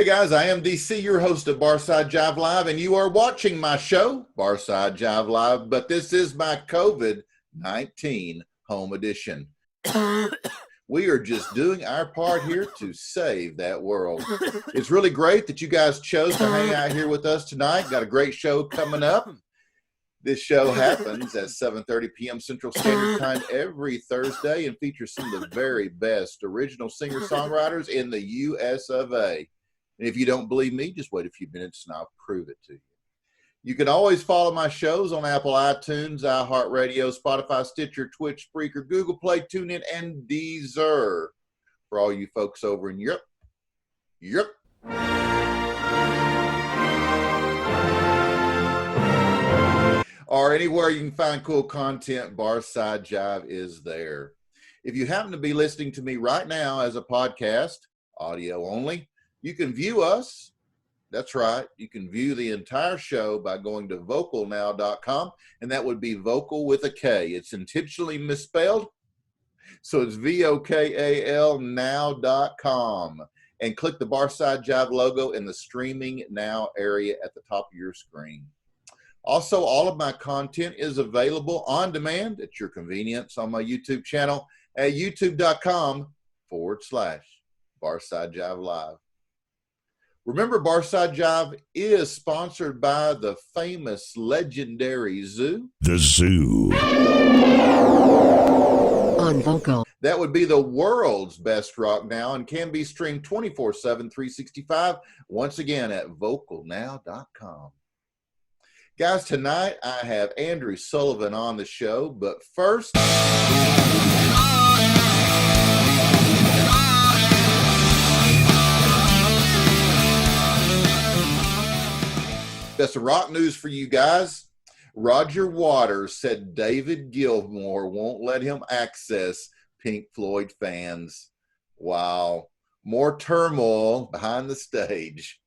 Hey guys, I am DC, your host of Barside Jive Live, and you are watching my show, Barside Jive Live, but this is my COVID-19 home edition. We are just doing our part here to save that world. It's really great that you guys chose to hang out here with us tonight. Got a great show coming up. This show happens at 7:30 p.m. Central Standard Time every Thursday and features some of the very best original singer-songwriters in the U.S. of A. And if you don't believe me, just wait a few minutes and I'll prove it to you. You can always follow my shows on Apple iTunes, iHeartRadio, Spotify, Stitcher, Twitch, Spreaker, Google Play, TuneIn, and Deezer. For all you folks over in Europe. Or anywhere you can find cool content, Barside Jive is there. If you happen to be listening to me right now as a podcast, audio only, you can view us. That's right. You can view the entire show by going to vocalnow.com, and that would be vocal with a K. It's intentionally misspelled, so it's VOKAL now.com. And click the Barside Jive logo in the Streaming Now area at the top of your screen. Also, all of my content is available on demand at your convenience on my YouTube channel at youtube.com/Barside Jive Live. Remember, Barside Jive is sponsored by the famous, legendary Zoo. The Zoo. On Vocal. That would be the world's best rock now and can be streamed 24/7, 365, once again at vocalnow.com. Guys, tonight I have Andrew Sullivan on the show, but first... That's some rock news for you guys. Roger Waters said David Gilmour won't let him access Pink Floyd fans. Wow. More turmoil behind the stage.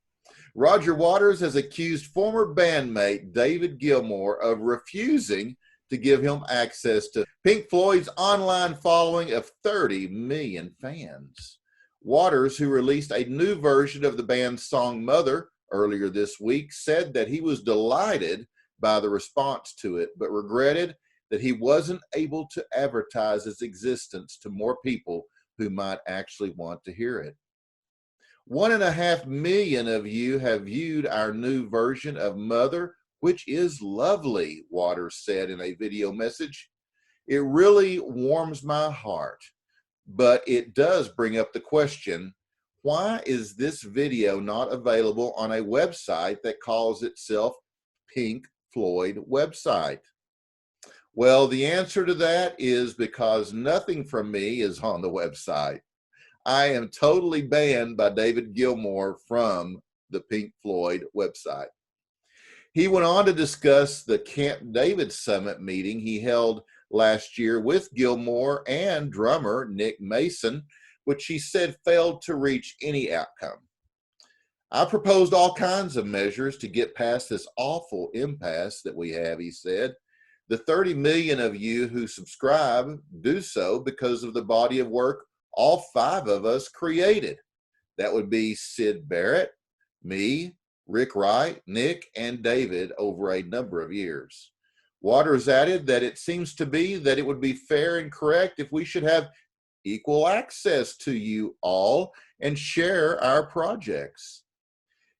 Roger Waters has accused former bandmate David Gilmour of refusing to give him access to Pink Floyd's online following of 30 million fans. Waters, who released a new version of the band's song Mother earlier this week, said that he was delighted by the response to it, but regretted that he wasn't able to advertise its existence to more people who might actually want to hear it. 1.5 million of you have viewed our new version of Mother, which is lovely, Waters said in a video message. It really warms my heart, but it does bring up the question, why is this video not available on a website that calls itself Pink Floyd website? Well, the answer to that is because nothing from me is on the website. I am totally banned by David Gilmour from the Pink Floyd website. He went on to discuss the Camp David Summit meeting he held last year with Gilmour and drummer Nick Mason, which he said failed to reach any outcome. I proposed all kinds of measures to get past this awful impasse that we have, he said. The 30 million of you who subscribe do so because of the body of work all 5 of us created. That would be Sid Barrett, me, Rick Wright, Nick, and David over a number of years. Waters added that it seems to be that it would be fair and correct if we should have equal access to you all and share our projects.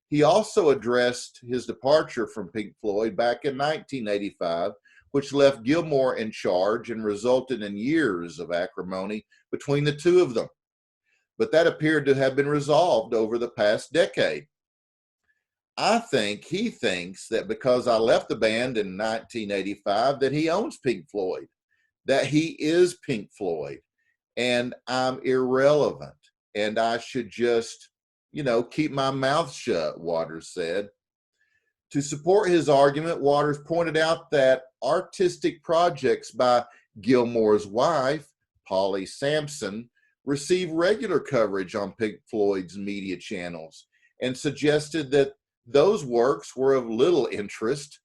He also addressed his departure from Pink Floyd back in 1985, which left Gilmour in charge and resulted in years of acrimony between the two of them. But that appeared to have been resolved over the past decade. I think he thinks that because I left the band in 1985 that he owns Pink Floyd, that he is Pink Floyd, and I'm irrelevant, and I should just, keep my mouth shut, Waters said. To support his argument, Waters pointed out that artistic projects by Gilmour's wife, Polly Sampson, receive regular coverage on Pink Floyd's media channels and suggested that those works were of little interest.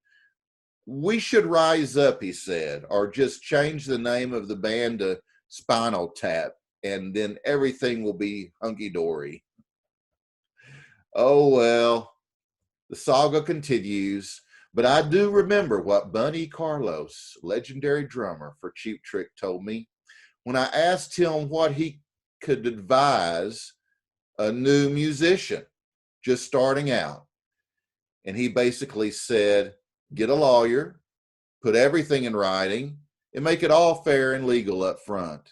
We should rise up, he said, or just change the name of the band to Spinal Tap, and then everything will be hunky-dory. Oh, well, the saga continues. But I do remember what Bunny Carlos, legendary drummer for Cheap Trick, told me when I asked him what he could advise a new musician just starting out. And he basically said, get a lawyer, put everything in writing, and make it all fair and legal up front.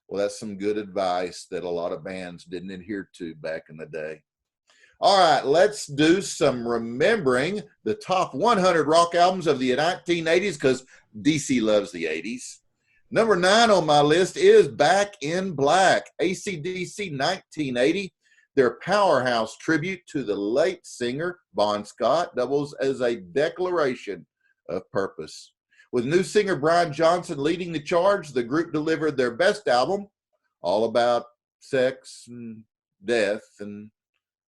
Well, that's some good advice that a lot of bands didn't adhere to back in the day. All right, let's do some remembering the top 100 rock albums of the 1980s because DC loves the 80s. Number 9 on my list is Back in Black, AC/DC 1980. Their powerhouse tribute to the late singer Bon Scott doubles as a declaration of purpose. With new singer Brian Johnson leading the charge, the group delivered their best album, all about sex and death and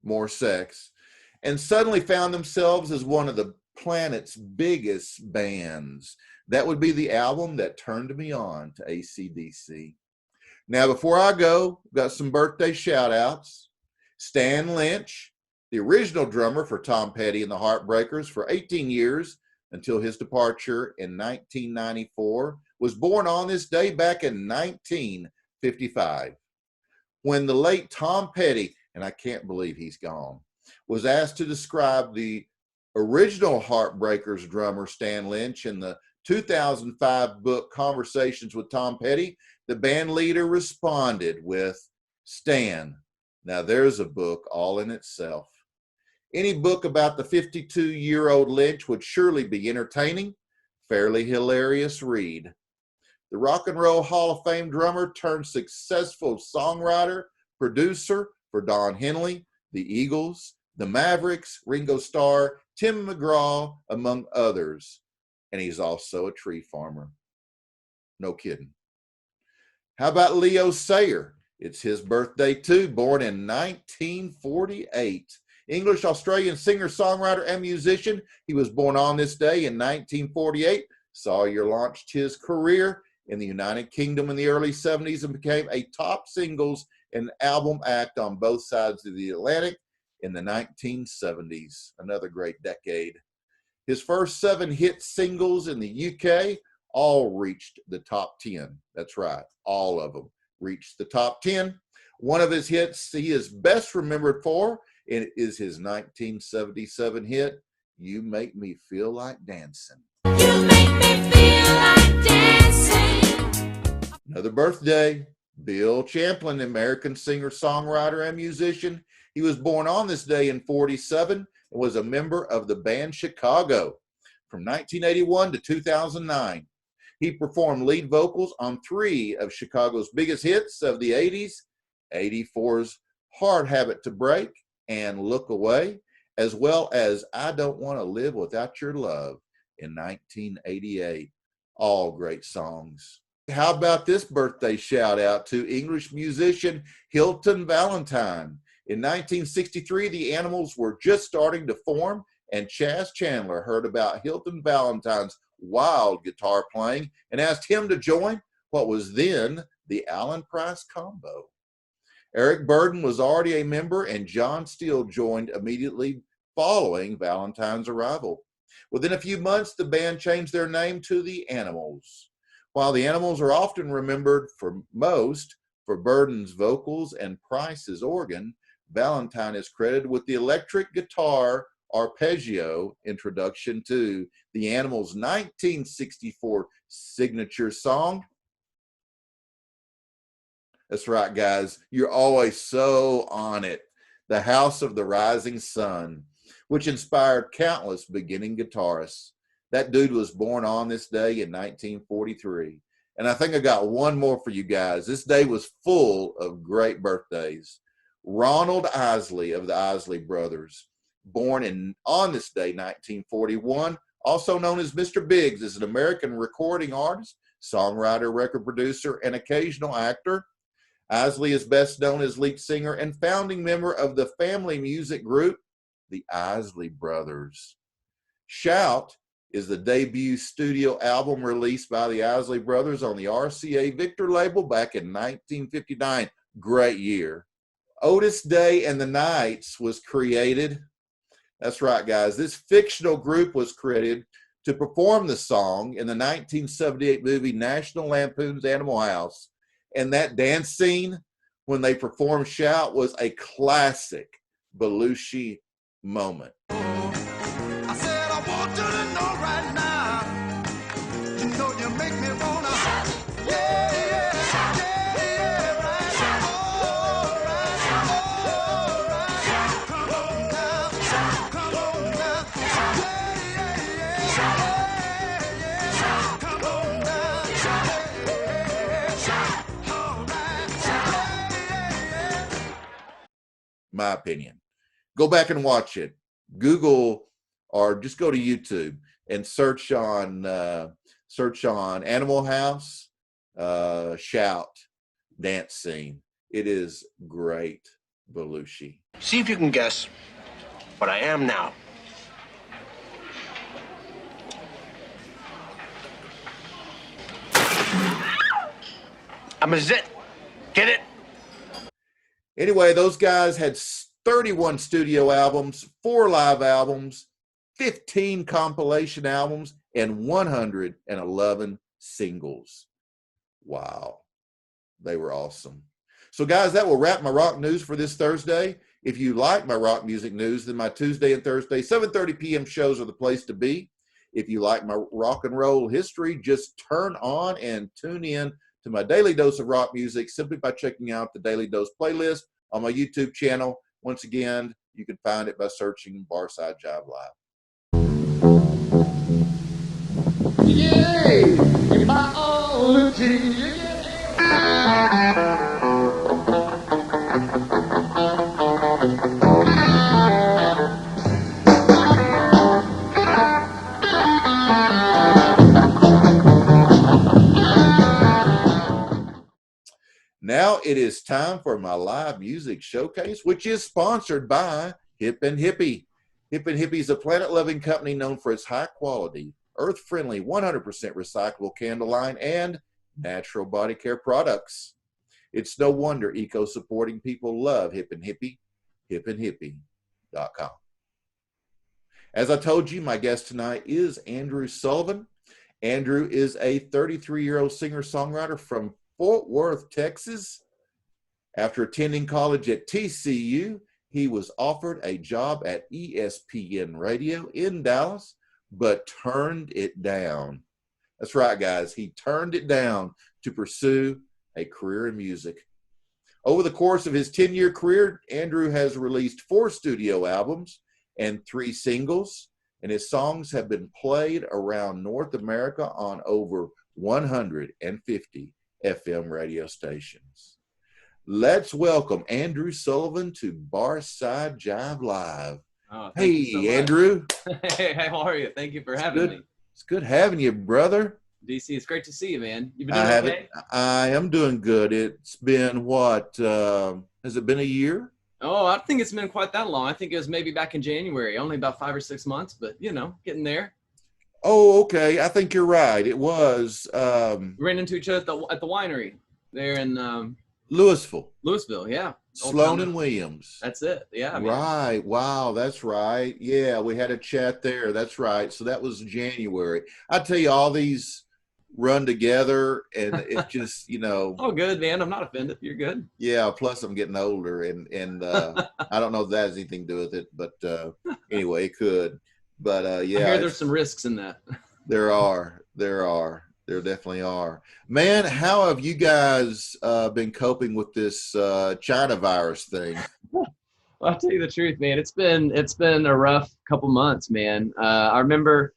more sex, and suddenly found themselves as one of the planet's biggest bands. That would be the album that turned me on to AC/DC. Now, before I go, got some birthday shout outs. Stan Lynch, the original drummer for Tom Petty and the Heartbreakers for 18 years until his departure in 1994, was born on this day back in 1955. When the late Tom Petty, and I can't believe he's gone, was asked to describe the original Heartbreakers drummer Stan Lynch in the 2005 book Conversations with Tom Petty, the band leader responded with, Stan, now there's a book all in itself. Any book about the 52-year-old Lynch would surely be entertaining, fairly hilarious read. The Rock and Roll Hall of Fame drummer turned successful songwriter, producer for Don Henley, the Eagles, the Mavericks, Ringo Starr, Tim McGraw, among others. And he's also a tree farmer. No kidding. How about Leo Sayer? It's his birthday too, born in 1948. English-Australian singer, songwriter, and musician. He was born on this day in 1948. Sawyer launched his career in the United Kingdom in the early 70s and became a top singles and album act on both sides of the Atlantic in the 1970s. Another great decade. His first 7 hit singles in the UK all reached the top 10. That's right, all of them reached the top 10. One of his hits he is best remembered for is his 1977 hit, You Make Me Feel Like Dancing. You make me feel like dancing. Another birthday, Bill Champlin, American singer, songwriter, and musician. He was born on this day in 47 and was a member of the band Chicago from 1981 to 2009. He performed lead vocals on 3 of Chicago's biggest hits of the 80s, 84's Hard Habit to Break and Look Away, as well as I Don't Want to Live Without Your Love in 1988. All great songs. How about this birthday shout out to English musician Hilton Valentine? In 1963, the Animals were just starting to form, and Chas Chandler heard about Hilton Valentine's wild guitar playing and asked him to join what was then the Alan Price Combo. Eric Burden was already a member, and John Steele joined immediately following Valentine's arrival. Within a few months, the band changed their name to the Animals. While the Animals are often remembered for Burden's vocals and Price's organ, Valentine is credited with the electric guitar arpeggio introduction to the Animals' 1964 signature song. That's right, guys. You're always so on it. The House of the Rising Sun, which inspired countless beginning guitarists. That dude was born on this day in 1943. And I think I got one more for you guys. This day was full of great birthdays. Ronald Isley of the Isley Brothers, born on this day, 1941, also known as Mr. Biggs, is an American recording artist, songwriter, record producer, and occasional actor. Isley is best known as lead singer and founding member of the family music group, the Isley Brothers. Shout is the debut studio album released by the Isley Brothers on the RCA Victor label back in 1959. Great year. Otis Day and the Knights was created. That's right, guys. This fictional group was created to perform the song in the 1978 movie National Lampoon's Animal House. And that dance scene when they performed Shout was a classic Belushi moment. I said I want you to know right now, you know you make me wanna shout, yeah, yeah, yeah, yeah, right, all right, come on now, come on now, yeah, yeah, yeah, yeah, come on now, yeah, all right, yeah, yeah. My opinion. Go back and watch it. Google or just go to YouTube and search on Animal House, Shout, dance scene. It is great, Belushi. See if you can guess what I am now. I'm a zit. Get it? Anyway, those guys had 31 studio albums, 4 live albums, 15 compilation albums, and 111 singles. Wow. They were awesome. So, guys, that will wrap my rock news for this Thursday. If you like my rock music news, then my Tuesday and Thursday 7:30 p.m. shows are the place to be. If you like my rock and roll history, just turn on and tune in to my Daily Dose of Rock Music simply by checking out the Daily Dose playlist on my YouTube channel. Once again, you can find it by searching Barside Jive Live. Yay! My ology. Now it is time for my live music showcase, which is sponsored by Hip and Hippie. Hip and Hippie is a planet-loving company known for its high-quality, earth-friendly, 100% recyclable candle line and natural body care products. It's no wonder eco-supporting people love Hip and Hippie, hipandhippie.com. As I told you, my guest tonight is Andrew Sullivan. Andrew is a 33-year-old singer-songwriter from Fort Worth, Texas. After attending college at TCU, he was offered a job at ESPN Radio in Dallas, but turned it down. That's right, guys. He turned it down to pursue a career in music. Over the course of his 10-year career, Andrew has released 4 studio albums and 3 singles, and his songs have been played around North America on over 150 FM radio stations. Let's welcome Andrew Sullivan to Barside Jive Live. Oh, hey, so Andrew. Hey, how are you? Thank you for having me. It's good having you, brother. DC, it's great to see you, man. You been doing okay? I am doing good. It's been what? Has it been a year? Oh, I think it's been quite that long. I think it was maybe back in January, only about 5 or 6 months, but you know, getting there. Oh, okay. I think you're right. It was. We ran into each other at the winery there in Louisville, yeah. Sloan and Williams. That's it. Yeah. I mean, right. Wow. That's right. Yeah, we had a chat there. That's right. So that was January. I tell you, all these run together, and it just, you know. Oh, good, man. I'm not offended. You're good. Yeah. Plus, I'm getting older, and I don't know if that has anything to do with it, but anyway, it could. But yeah, I hear there's some risks in that. There definitely are. Man, how have you guys been coping with this China virus thing? Well, I'll tell you the truth, man. It's been a rough couple months, man. I remember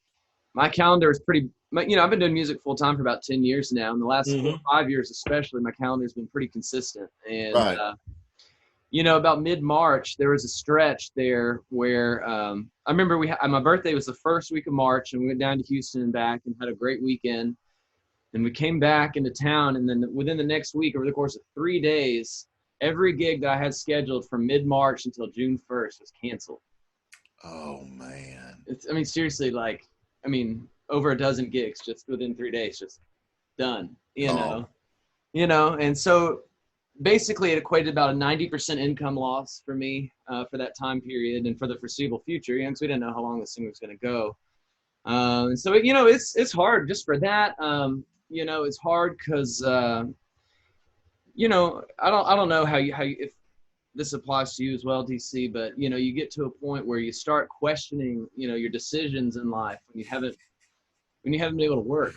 my calendar is pretty. You know, I've been doing music full time for about 10 years now. In the last 4 or 5 years, especially, my calendar has been pretty consistent. And right. You know, about mid-March, there was a stretch there where I remember my birthday was the first week of March, and we went down to Houston and back and had a great weekend. And we came back into town, and then within the next week, over the course of 3 days, every gig that I had scheduled from mid-March until June 1st was canceled. Oh, man. I mean, seriously, over a dozen gigs just within 3 days, just done, you know. And so basically it equated about a 90% income loss for me for that time period and for the foreseeable future, because we didn't know how long this thing was going to go. And so, it's hard just for that. It's hard because, I don't know how you, if this applies to you as well, DC, but, you get to a point where you start questioning, your decisions in life when you haven't been able to work,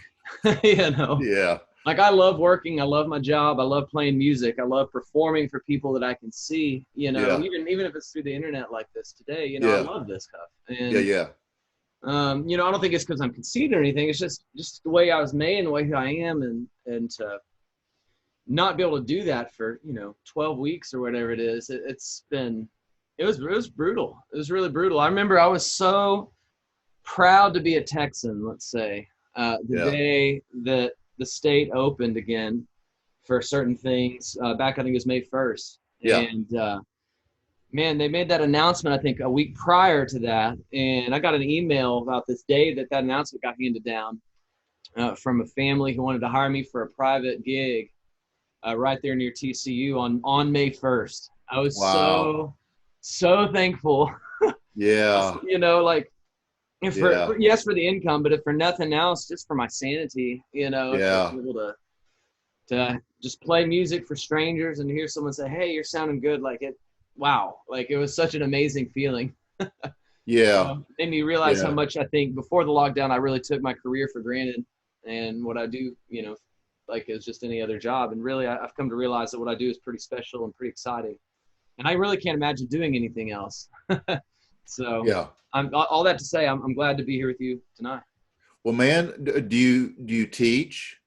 Yeah. Like, I love working. I love my job. I love playing music. I love performing for people that I can see, even if it's through the internet like this today, I love this stuff. And, I don't think it's because I'm conceited or anything. It's just the way I was made and the way I am, and to not be able to do that for, 12 weeks or whatever it is, it was brutal. It was really brutal. I remember I was so proud to be a Texan, let's say, the day that the state opened again for certain things back, I think it was May 1st. Yeah. And, man, they made that announcement, I think, a week prior to that. And I got an email about this day that announcement got handed down from a family who wanted to hire me for a private gig right there near TCU on May 1st. I was so thankful. Yeah. Yes, for the income, but if for nothing else, just for my sanity, to be able to just play music for strangers and hear someone say, "Hey, you're sounding good," wow, it was such an amazing feeling. Made me realize how much, I think, before the lockdown, I really took my career for granted, and what I do, is just any other job. And really, I've come to realize that what I do is pretty special and pretty exciting, and I really can't imagine doing anything else. So I'm all that to say, I'm glad to be here with you tonight. Well, man, do you teach?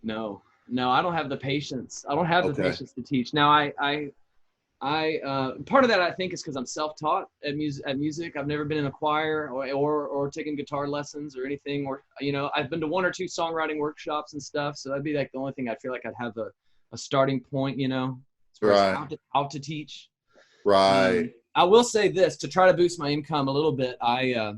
No, I don't have the patience. I don't have the patience to teach. Now, I part of that, I think, is because I'm self-taught at music. I've never been in a choir or taken guitar lessons or anything. Or I've been to one or two songwriting workshops and stuff. So that'd be the only thing I feel like I'd have a starting point. As far as how to teach. Right. I will say this, to try to boost my income a little bit. To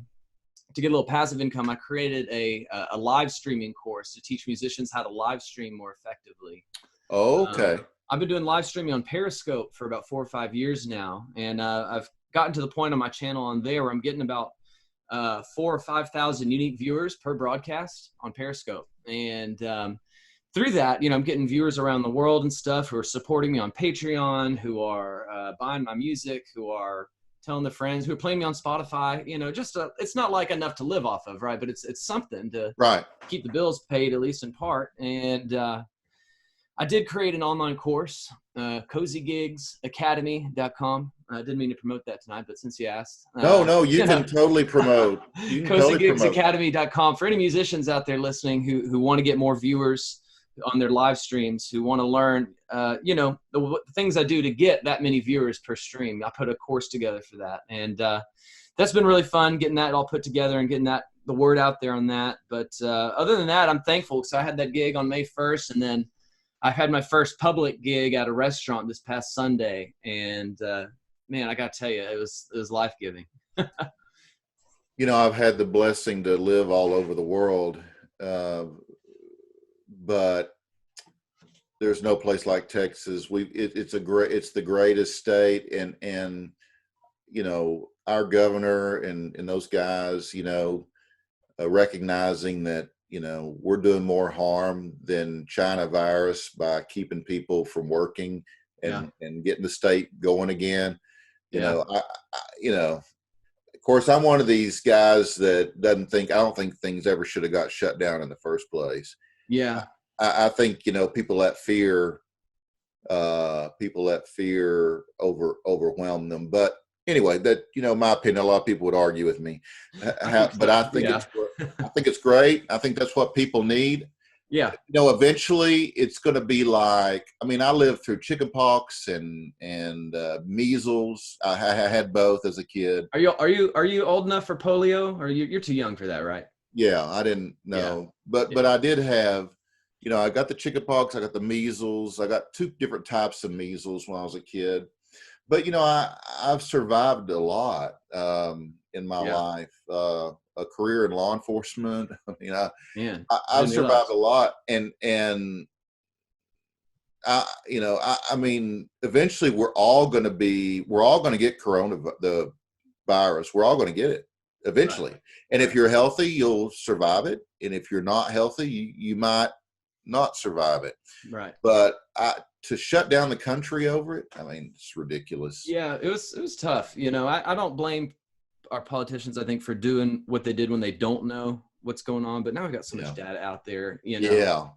get a little passive income, I created a live streaming course to teach musicians how to live stream more effectively. Okay. I've been doing live streaming on Periscope for about 4 or 5 years now, and I've gotten to the point on my channel on there where I'm getting about 4,000 or 5,000 unique viewers per broadcast on Periscope. And through that, I'm getting viewers around the world and stuff who are supporting me on Patreon, who are buying my music, who are telling their friends, who are playing me on Spotify. It's not like enough to live off of, right? But it's something to keep the bills paid, at least in part. And I did create an online course, CozyGigsAcademy.com. I didn't mean to promote that tonight, but since you asked. No, you can totally promote. CozyGigsAcademy.com for any musicians out there listening who want to get more viewers on their live streams, who want to learn, the things I do to get that many viewers per stream. I put a course together for that. And that's been really fun, getting that all put together and getting the word out there on that. But other than that, I'm thankful because I had that gig on May 1st, and then I had my first public gig at a restaurant this past Sunday. And man, I got to tell you, it was life-giving. I've had the blessing to live all over the world, but there's no place like Texas. It's the greatest state, and our governor and those guys, recognizing that we're doing more harm than China virus by keeping people from working and getting the state going again. Of course, I'm one of these guys that I don't think things ever should have got shut down in the first place. Yeah. I think, people let fear overwhelm them. But anyway, that, my opinion, a lot of people would argue with me, but I think it's great. I think that's what people need. Yeah. Eventually it's going to be like, I lived through chickenpox and measles. I had both as a kid. Are you old enough for polio, or you're too young for that, right? Yeah, I didn't know, but I did have, I got the chickenpox, I got the measles, I got 2 different types of measles when I was a kid. But I've survived a lot in my life. A career in law enforcement. I've survived a lot, and I mean, eventually we're all going to get the virus. We're all going to get it eventually. Right. And if you're healthy, you'll survive it. And if you're not healthy, you might not survive it. Right. But to shut down the country over it, I mean, it's ridiculous. Yeah, it was tough. I don't blame our politicians, I think, for doing what they did when they don't know what's going on. But now we've got so much data out there, Yeah.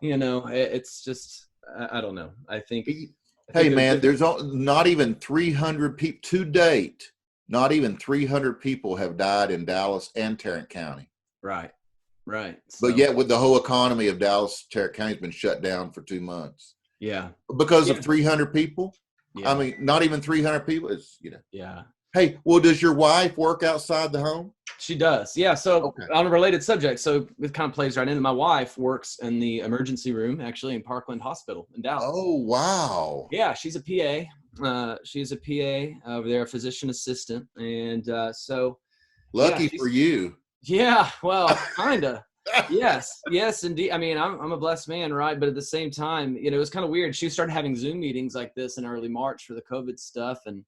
It's just, I don't know. I think hey, man, there's not even 300 people to date. Not even 300 people have died in Dallas and Tarrant County. Right. But yet, with the whole economy of Dallas, Tarrant County has been shut down for 2 months. Yeah. Because of 300 people. Yeah. I mean, not even 300 people. It's Yeah. Hey, well, does your wife work outside the home? She does. Yeah. So on a related subject, so it kind of plays right into, my wife works in the emergency room, actually, in Parkland Hospital in Dallas. Oh, wow. Yeah. She's a PA. She's a PA over there, a physician assistant. And so. Lucky for you. Yeah. Well, kind of. Yes, indeed. I mean, I'm a blessed man, right? But at the same time, it was kind of weird. She started having Zoom meetings like this in early March for the COVID stuff. And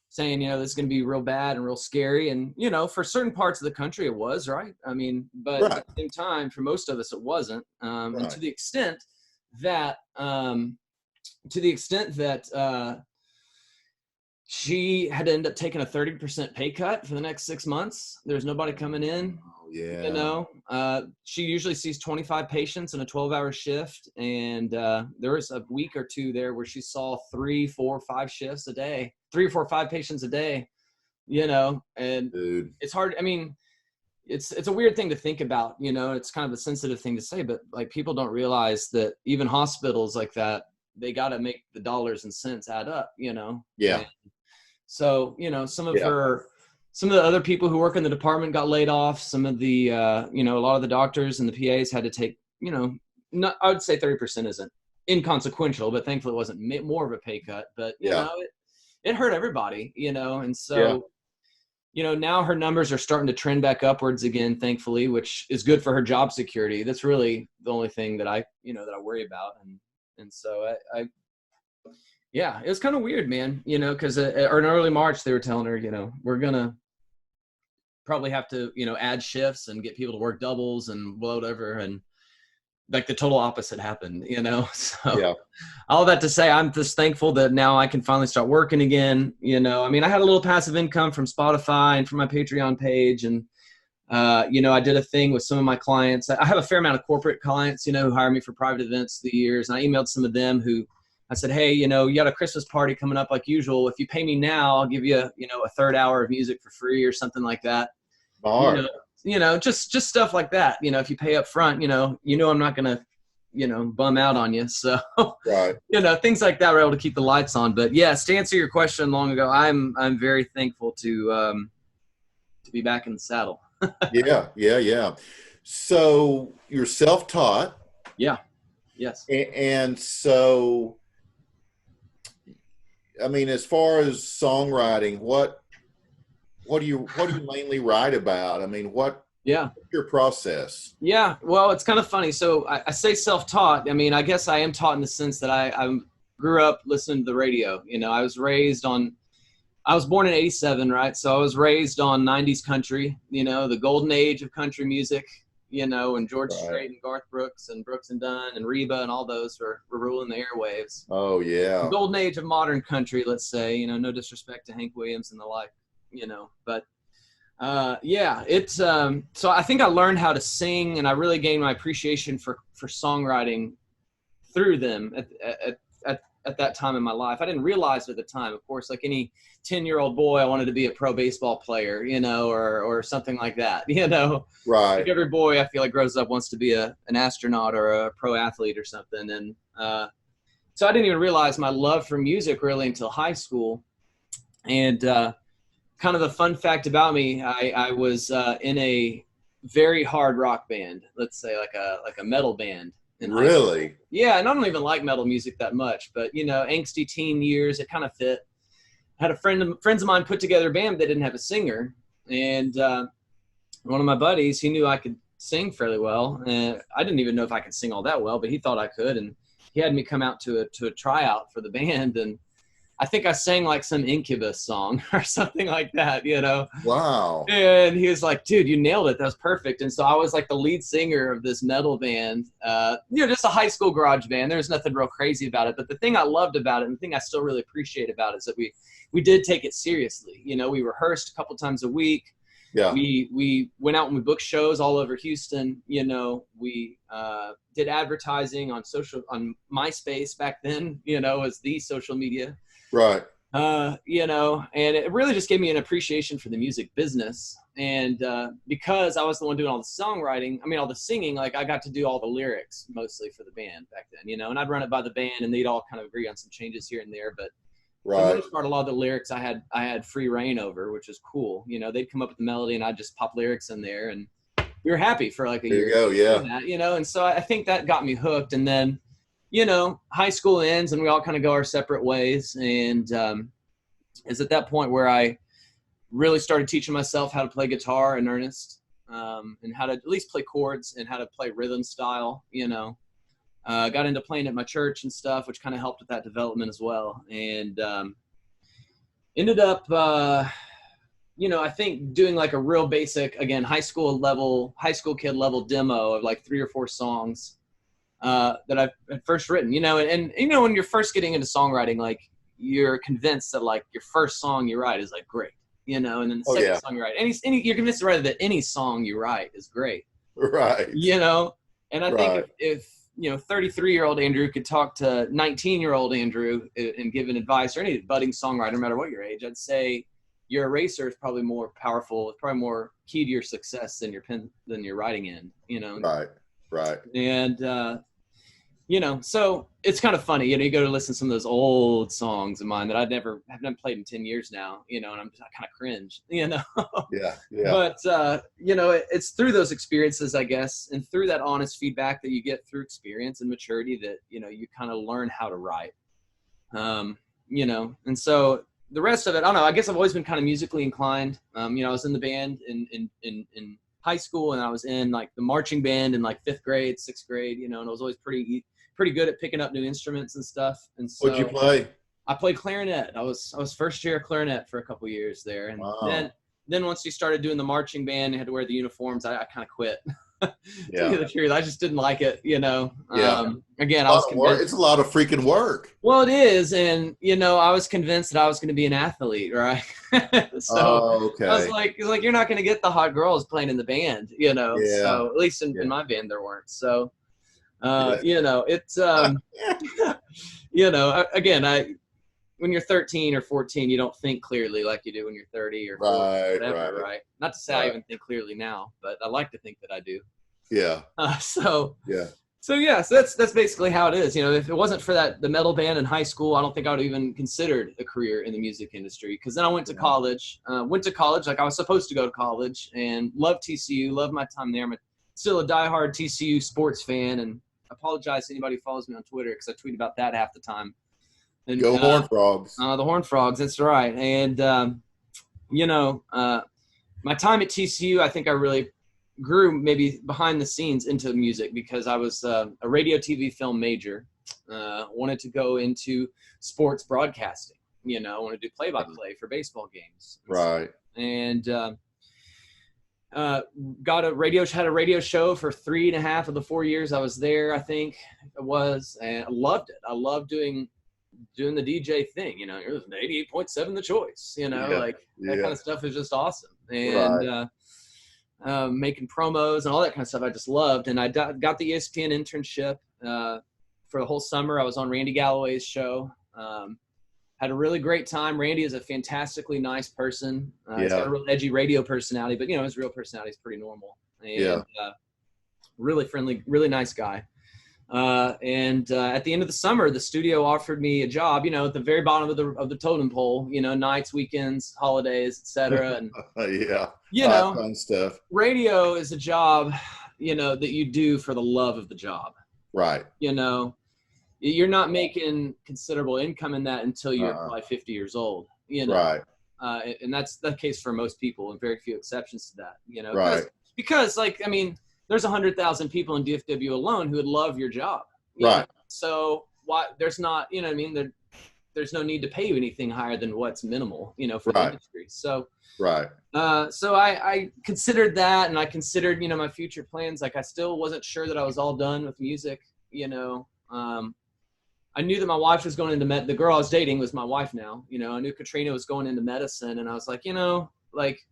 saying, this is going to be real bad and real scary. And, for certain parts of the country, it was, right? I mean, but at the same time, for most of us, it wasn't. And to the extent that she had to end up taking a 30% pay cut for the next 6 months. There's nobody coming in. She usually sees 25 patients in a 12-hour shift. And there was a week or two there where she saw 3, 4, 5 shifts a day, 3 or 4, 5 patients a day, and dude, it's hard. I mean, it's a weird thing to think about, it's kind of a sensitive thing to say, but like, people don't realize that even hospitals like that, they got to make the dollars and cents add up, Yeah. And so, some of the other people who work in the department got laid off. Some of the, a lot of the doctors and the PAs had to take, I would say 30% isn't inconsequential, but thankfully it wasn't more of a pay cut. But, it hurt everybody, and so, now her numbers are starting to trend back upwards again, thankfully, which is good for her job security. That's really the only thing that I worry about. And so it was kind of weird, man, because in early March, they were telling her, we're going to probably have to, add shifts and get people to work doubles and whatever. And like the total opposite happened, so all that to say, I'm just thankful that now I can finally start working again. I mean, I had a little passive income from Spotify and from my Patreon page. And, I did a thing with some of my clients. I have a fair amount of corporate clients, who hire me for private events through the years. And I emailed some of them who I said, hey, you got a Christmas party coming up like usual. If you pay me now, I'll give you, a third hour of music for free or something like that. Just stuff like that. If you pay up front, I'm not going to, bum out on you. So, things like that were able to keep the lights on. But yes, to answer your question long ago, I'm very thankful to be back in the saddle. Yeah. So you're self-taught. Yeah. Yes. And so, I mean, as far as songwriting, what do you mainly write about? I mean, what's your process? Yeah, well, it's kind of funny. So I say self-taught. I mean, I guess I am taught in the sense that I grew up listening to the radio. I was born in 87, right? So I was raised on 90s country, the golden age of country music, and George Strait and Garth Brooks and Brooks and Dunn and Reba and all those were ruling the airwaves. Oh, yeah. The golden age of modern country, let's say, no disrespect to Hank Williams and the like, but it's so I think I learned how to sing, and I really gained my appreciation for songwriting through them at that time in my life. I didn't realize it at the time, of course, like any 10-year-old boy, I wanted to be a pro baseball player, or something like that, Right. Like every boy I feel like grows up wants to be an astronaut or a pro athlete or something. And so I didn't even realize my love for music really until high school. And kind of a fun fact about me, I was in a very hard rock band, let's say like a metal band. Really? Yeah, and I don't even like metal music that much, but angsty teen years, it kind of fit. I had friends of mine put together a band that didn't have a singer, and one of my buddies, he knew I could sing fairly well, and I didn't even know if I could sing all that well, but he thought I could, and he had me come out to a tryout for the band, and I think I sang like some Incubus song or something like that, you know. Wow. And he was like, dude, you nailed it. That was perfect. And so I was like the lead singer of this metal band, just a high school garage band. There's nothing real crazy about it. But the thing I loved about it, and the thing I still really appreciate about it, is that we did take it seriously. You know, we rehearsed a couple times a week. Yeah. We went out and we booked shows all over Houston. You know, we did advertising on MySpace back then, you know, as the social media. Right. You know, and it really just gave me an appreciation for the music business. And because I was the one doing all the songwriting, all the singing, like I got to do all the lyrics mostly for the band back then, you know, and I'd run it by the band and they'd all kind of agree on some changes here and there. But for the most part, a lot of the lyrics I had free reign over, which was cool. You know, they'd come up with the melody and I'd just pop lyrics in there, and we were happy for like a year. There you go, yeah. That, you know, and so I think that got me hooked. And then, you know, high school ends and we all kind of go our separate ways. And it's at that point where I really started teaching myself how to play guitar in earnest, and how to at least play chords and how to play rhythm style, you know. Got into playing at my church and stuff, which kind of helped with that development as well. And ended up, you know, I think doing like a real basic, again, high school kid level demo of like 3 or 4 songs that I've had first written, you know, and you know, when you're first getting into songwriting, like you're convinced that like your first song you write is like great, you know, and then the second song you write, you're convinced that any song you write is great, right? You know, and I think if you know, 33-year-old Andrew could talk to 19-year-old Andrew and give an advice, or any budding songwriter, no matter what your age, I'd say your eraser is probably more powerful. It's probably more key to your success than your writing end, you know? Right. And, you know, so it's kind of funny, you know, you go to listen to some of those old songs of mine that have not played in 10 years now, you know, and I kind of cringe, you know? Yeah. But, you know, it's through those experiences, I guess, and through that honest feedback that you get through experience and maturity that, you know, you kind of learn how to write, you know, and so the rest of it, I don't know, I guess I've always been kind of musically inclined. You know, I was in the band in high school, and I was in like the marching band in like 5th grade, 6th grade, you know, and I was always pretty good at picking up new instruments and stuff. And so what'd you play? I played clarinet. I was first year clarinet for a couple years there. And then once you started doing the marching band and had to wear the uniforms, I kind of quit. To tell you the truth, I just didn't like it, you know. Again, I was convinced it's a lot of freaking work. Well, it is, and you know, I was convinced that I was going to be an athlete, right? So okay. I was like, you're not going to get the hot girls playing in the band, you know. Yeah. So at least in my band there weren't. So you know, it's you know, again, when you're 13 or 14, you don't think clearly like you do when you're 30 or 40, whatever, right? Not to say I even think clearly now, but I like to think that I do. Yeah. So that's basically how it is. You know, if it wasn't for the metal band in high school, I don't think I would have even considered a career in the music industry. Because then I went to college. Like I was supposed to go to college, and loved TCU, loved my time there. I'm still a diehard TCU sports fan, and I apologize to anybody who follows me on Twitter because I tweet about that half the time. And, Go Horned Frogs. The Horned Frogs, that's right. And, you know, my time at TCU, I think I really grew maybe behind the scenes into music because I was a radio, TV, film major. Wanted to go into sports broadcasting, you know, wanted to do play-by-play for baseball games. Right. And had a radio show for 3.5 of the 4 years I was there, I think it was, and I loved it. I loved doing the DJ thing, you know. It was 88.7 The Choice, you know, that kind of stuff is just awesome. And making promos and all that kind of stuff I just loved. And I got the ESPN internship for the whole summer. I was on Randy Galloway's show. Had a really great time. Randy is a fantastically nice person. He's got a real edgy radio personality, but, you know, his real personality is pretty normal. And really friendly, really nice guy. And at the end of the summer, the studio offered me a job, you know, at the very bottom of the totem pole, you know, nights, weekends, holidays, etc. And you know, fun stuff. Radio is a job, you know, that you do for the love of the job. Right. You know, you're not making considerable income in that until you're probably 50 years old, you know. Right. And that's the case for most people, and very few exceptions to that, you know. Right. Because like, I mean, there's 100,000 people in DFW alone who would love your job. you know? Right. So why there's not, you know what I mean? There's no need to pay you anything higher than what's minimal, you know, for the industry. So, right. So I considered that, and I considered, you know, my future plans. Like I still wasn't sure that I was all done with music, you know. I knew that my wife was going into the girl I was dating was my wife now, you know. I knew Katrina was going into medicine, and I was like, you know, like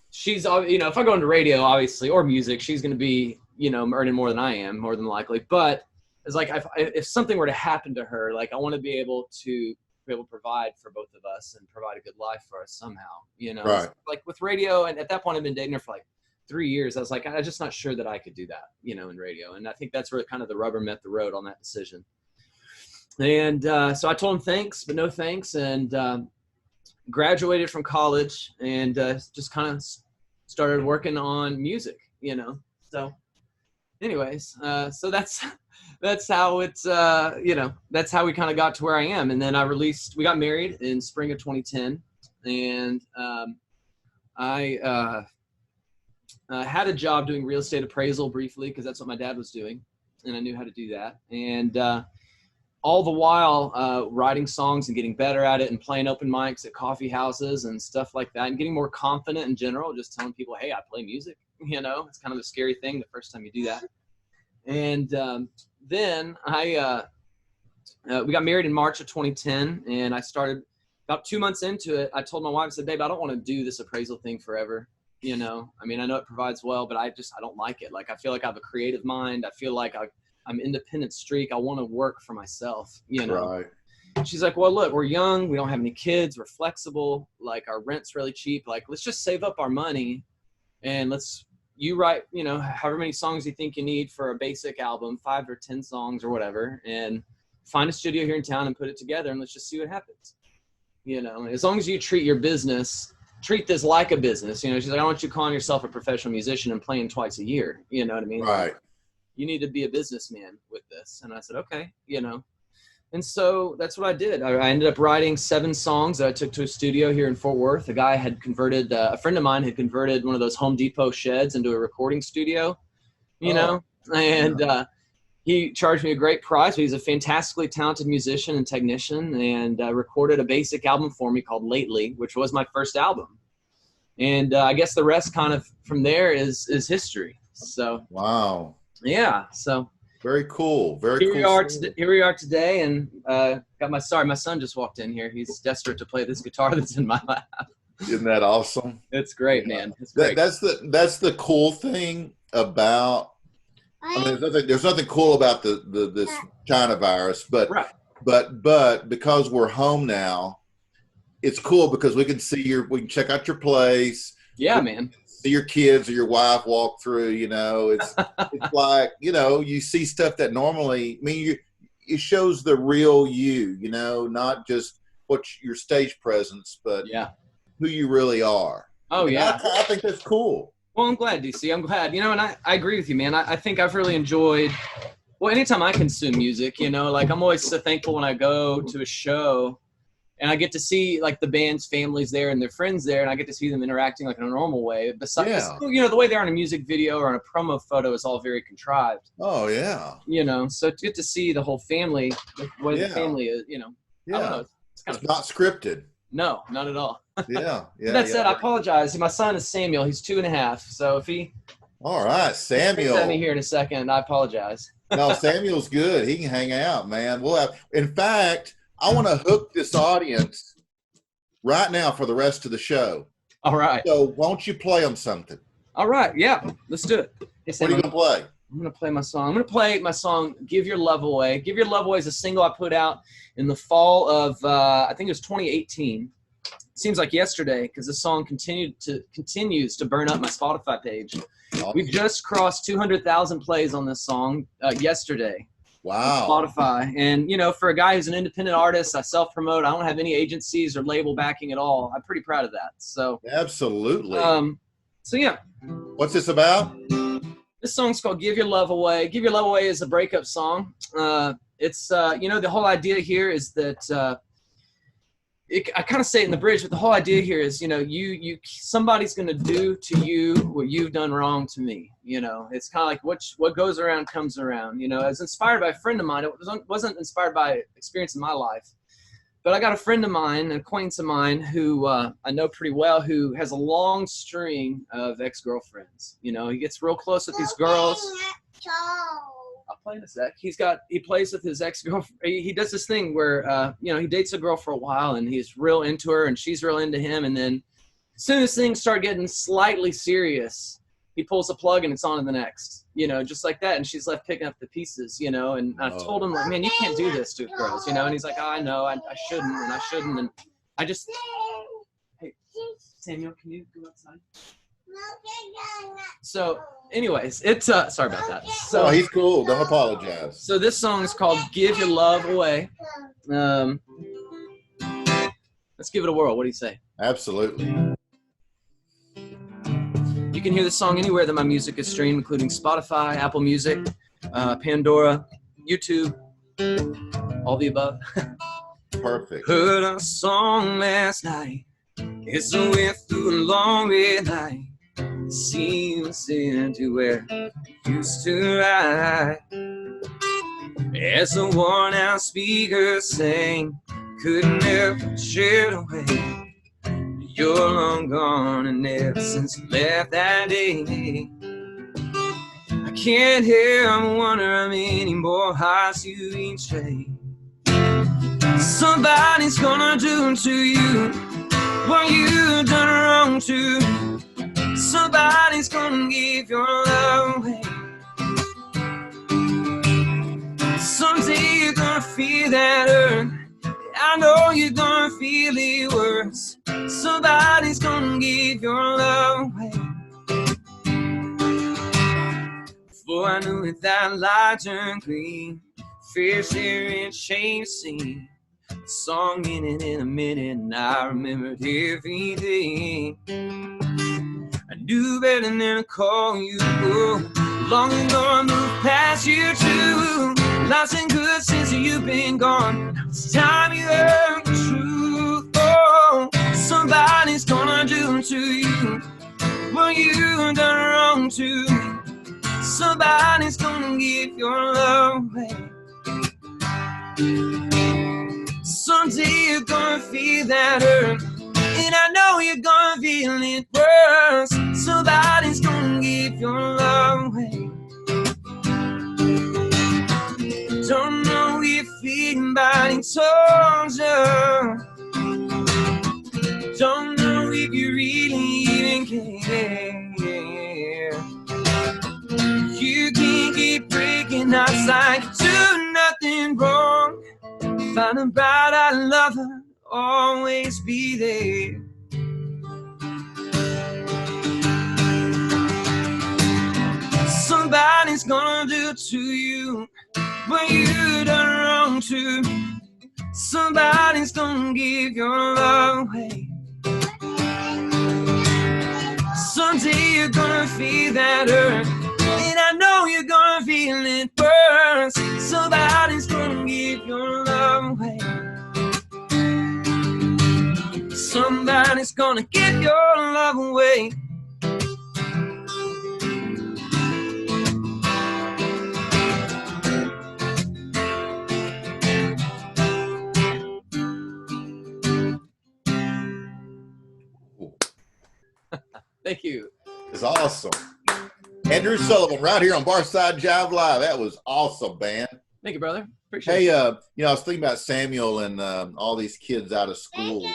she's, you know, if I go into radio, obviously, or music, she's going to be, you know, earning more than I am, more than likely. But it's like if something were to happen to her, like I want to be able to provide for both of us and provide a good life for us somehow, you know. Right. Like with radio, and at that point I'd been dating her for like 3 years. I was like, I'm just not sure that I could do that, you know, in radio. And I think that's where kind of the rubber met the road on that decision. And so I told him thanks, but no thanks, and graduated from college, and just kind of started working on music, you know. So anyways, so that's how it's, you know, that's how we kind of got to where I am. And then we got married in spring of 2010, and I had a job doing real estate appraisal briefly, because that's what my dad was doing, and I knew how to do that. And all the while writing songs and getting better at it, and playing open mics at coffee houses and stuff like that, and getting more confident in general, just telling people, hey, I play music, you know. It's kind of a scary thing the first time you do that. And then we got married in March of 2010, and I started about 2 months into it. I told my wife, I said, babe, I don't want to do this appraisal thing forever. You know, I mean, I know it provides well, but I don't like it. Like, I feel like I have a creative mind. I feel like I'm independent streak. I want to work for myself, you know? Right. She's like, well, look, we're young. We don't have any kids. We're flexible. Like, our rent's really cheap. Like, let's just save up our money, and you write, you know, however many songs you think you need for a basic album, 5 or 10 songs or whatever, and find a studio here in town and put it together, and let's just see what happens. You know, as long as you treat this like a business, you know. She's like, I don't want you calling yourself a professional musician and playing twice a year. You know what I mean? Right. You need to be a businessman with this. And I said, okay, you know. And so that's what I did. I ended up writing 7 songs that I took to a studio here in Fort Worth. A guy had converted, a friend of mine had converted one of those Home Depot sheds into a recording studio, you know, and he charged me a great price. But he's a fantastically talented musician and technician, and recorded a basic album for me called Lately, which was my first album. And I guess the rest kind of from there is history. So, wow. Yeah. So very cool. Very here cool. Here we are today, and got my son just walked in here. He's desperate to play this guitar that's in my lap. Isn't that awesome? It's great, man. It's great. That's the cool thing about. I mean, there's nothing cool about this China virus, but right. but because we're home now, it's cool because we can we can check out your place. Yeah, man. See your kids or your wife walk through, you know. It's like, you know, you see stuff that normally, I mean, it shows the real you, you know, not just your stage presence, but who you really are. Oh, and yeah. I think that's cool. Well, I'm glad, DC. I'm glad. You know, and I agree with you, man. I think I've really enjoyed, well, anytime I consume music, you know, like I'm always so thankful when I go to a show and I get to see like the band's families there and their friends there, and I get to see them interacting like in a normal way. Besides, you know, the way they are in a music video or in a promo photo is all very contrived. Oh yeah. You know, so to get to see the whole family, the way the family is, you know, I don't know, it's not scripted. No, not at all. Yeah. That said, I apologize. My son is Samuel. He's 2.5. So if he, all right, Samuel, at me here in a second, I apologize. No, Samuel's good. He can hang out, man. In fact, I want to hook this audience right now for the rest of the show. All right. So why don't you play them something? All right. Yeah, let's do it. Hey, Sam, what are you going to play? I'm going to play my song. I'm going to play my song, Give Your Love Away. Give Your Love Away is a single I put out in the fall of, I think it was 2018. It seems like yesterday because the song continues to burn up my Spotify page. Awesome. We've just crossed 200,000 plays on this song yesterday. Wow. Spotify. And, you know, for a guy who's an independent artist, I self-promote. I don't have any agencies or label backing at all. I'm pretty proud of that. So absolutely. So, yeah. What's this about? This song's called Give Your Love Away. Give Your Love Away is a breakup song. It's, you know, the whole idea here is that I kind of say it in the bridge, but the whole idea here is, somebody's going to do to you what you've done wrong to me. It's kind of like what goes around comes around. I was inspired by a friend of mine. It wasn't inspired by experience in my life, but I got a friend of mine, an acquaintance of mine who I know pretty well, who has a long string of ex-girlfriends. He gets real close with these girls. I'll play in a sec. He plays with his ex-girlfriend. He does this thing where, he dates a girl for a while and he's real into her and she's real into him. And then as soon as things start getting slightly serious, he pulls the plug and it's on to the next, just like that. And she's left picking up the pieces, and I told him, like, man, you can't do this to girls, and he's like, oh, I know, I shouldn't. And I just, hey, Samuel, can you go outside? So anyways, it's sorry about that. So he's cool. Don't apologize. So this song is called Give Your Love Away. Let's give it a whirl. What do you say? Absolutely. You can hear this song anywhere that my music is streamed, including Spotify, Apple Music, Pandora, YouTube, all the above. Perfect. Heard a song last night. It's a way through a long red light. See you sitting to where you used to ride. As a worn-out speaker sang, couldn't help but share away. You're long gone, and ever since you left that day, I can't help wonder how many more hearts you each trade. Somebody's gonna do to you what you done wrong to. Somebody's gonna give your love away. Someday you're gonna feel that hurt. I know you're gonna feel it worse. Somebody's gonna give your love away. Before I knew it, that light turned green. Fish here and change scene. Song in a minute, and I remembered everything. I knew better than to call you. Long ago I moved past you too. Life's been good since you've been gone. It's time you heard the truth. Oh, somebody's gonna do to you what you done wrong to me. Somebody's gonna give your love away. Someday you're gonna feel that hurt, and I know you're gonna feel it worse. Somebody's gonna give your love away. Don't know if anybody told you. Don't know if you really even care. You can't keep breaking hearts like you do nothing wrong. Find a bride I love her, always be there. Somebody's gonna do to you what you done wrong to. Somebody's gonna give your love away. Someday you're gonna feel that hurt, and I know you're gonna feel it worse. Somebody's gonna give your love away. Somebody's gonna give your love away. Thank you. It's awesome. Andrew Sullivan right here on Barside Jive Live. That was awesome, man. Thank you, brother. Appreciate it. Hey, I was thinking about Samuel and all these kids out of school.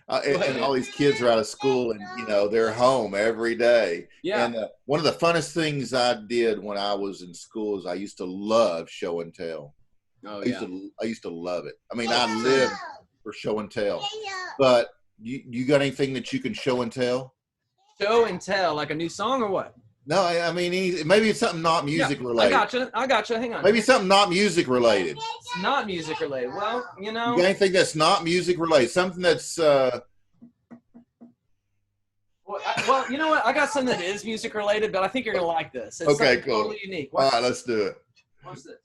And all these kids are out of school, and they're home every day. Yeah. And one of the funnest things I did when I was in school is I used to love show and tell. Oh, I used to love it. I mean, I lived for show and tell. But you got anything that you can show and tell? Show and tell, like a new song or what? No, I mean, maybe it's something not music related. I gotcha. Hang on. Maybe something not music related. It's not music related. Well, You got anything that's not music related? Something that's... Well, you know what? I got something that is music related, but I think you're going to like this. It's okay, cool. Totally unique. All right, let's do it. Watch this.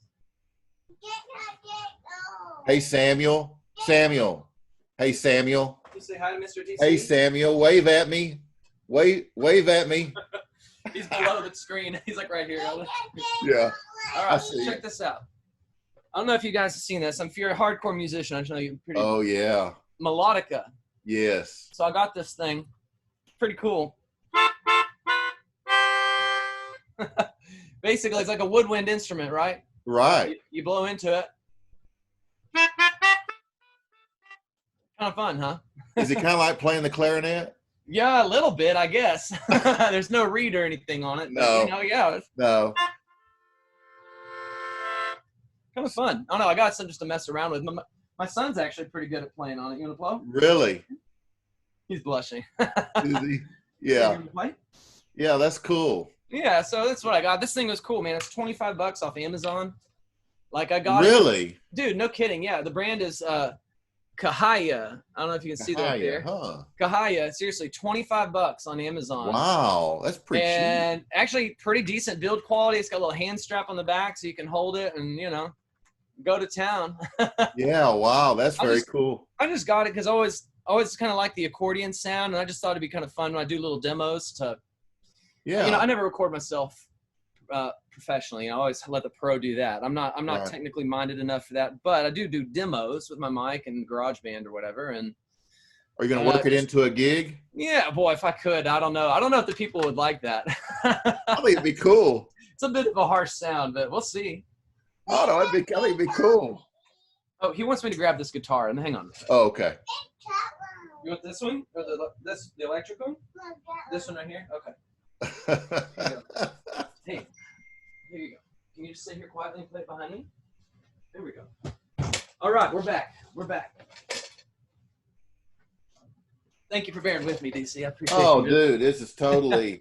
Hey, Samuel. Samuel. Hey, Samuel. You say hi to Mr. DC. Hey, Samuel. Wave at me. Wave at me. He's below the screen. He's like right here. Yeah. All I right, see. check this out. I don't know if you guys have seen this. If you're a hardcore musician, I just know you're pretty. Oh, yeah. Melodica. Yes. So I got this thing. Pretty cool. Basically, it's like a woodwind instrument, right? Right. You blow into it. Kind of fun, huh? Is it kind of like playing the clarinet? Yeah, a little bit, I guess. There's no reed or anything on it. But, No. you know, yeah, it's No. kind of fun. I don't know. I got some just to mess around with. My son's actually pretty good at playing on it. You want to blow? Really? He's blushing. Is he? Yeah. You wanna play? Yeah, that's cool. Yeah, so that's what I got. This thing was cool, man. It's $25 off Amazon. Like I got it. Really? Dude, no kidding. Yeah, the brand is Kahaya. I don't know if you can see that there. Huh. Kahaya, seriously, $25 on Amazon. Wow, that's pretty cheap. And actually pretty decent build quality. It's got a little hand strap on the back so you can hold it and, you know, go to town. Yeah, wow, that's very cool. I just got it because I always kind of like the accordion sound, and I just thought it'd be kind of fun when I do little demos to, Yeah. you know, I never record myself professionally. I always let the pro do that. I'm not Right. technically minded enough for that, but I do demos with my mic and GarageBand or whatever. And Are you going to work it into a gig? yeah, boy, if I could, I don't know if the people would like that. I think it'd be cool. It's a bit of a harsh sound, but we'll see. Oh, no, I think it'd be cool. Oh, he wants me to grab this guitar, and hang on. Oh, okay. You want this one or the electric one? This one right here. Okay. Hey, here you go. Can you just sit here quietly and play it behind me? There we go. All right, we're back. Thank you for bearing with me, DC. I appreciate Oh, you. dude, this is totally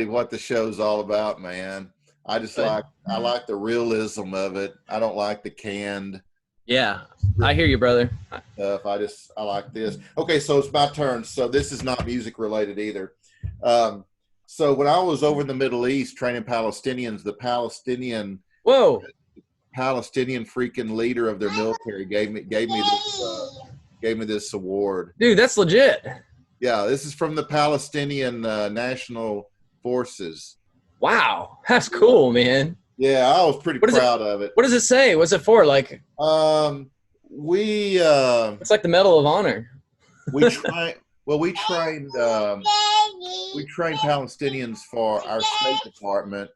what the show's all about, man. I like the realism of it. I don't like the canned Yeah, I hear you, brother. stuff. I like this. Okay, so it's my turn. So this is not music related either. So when I was over in the Middle East training Palestinians, the Palestinian freaking leader of their military gave me this award. Dude, that's legit. Yeah, this is from the Palestinian National Forces. Wow, that's cool, man. Yeah, I was pretty proud of it. What does it say? What's it for? Like, we it's like the Medal of Honor. we trained Palestinians for our State Department.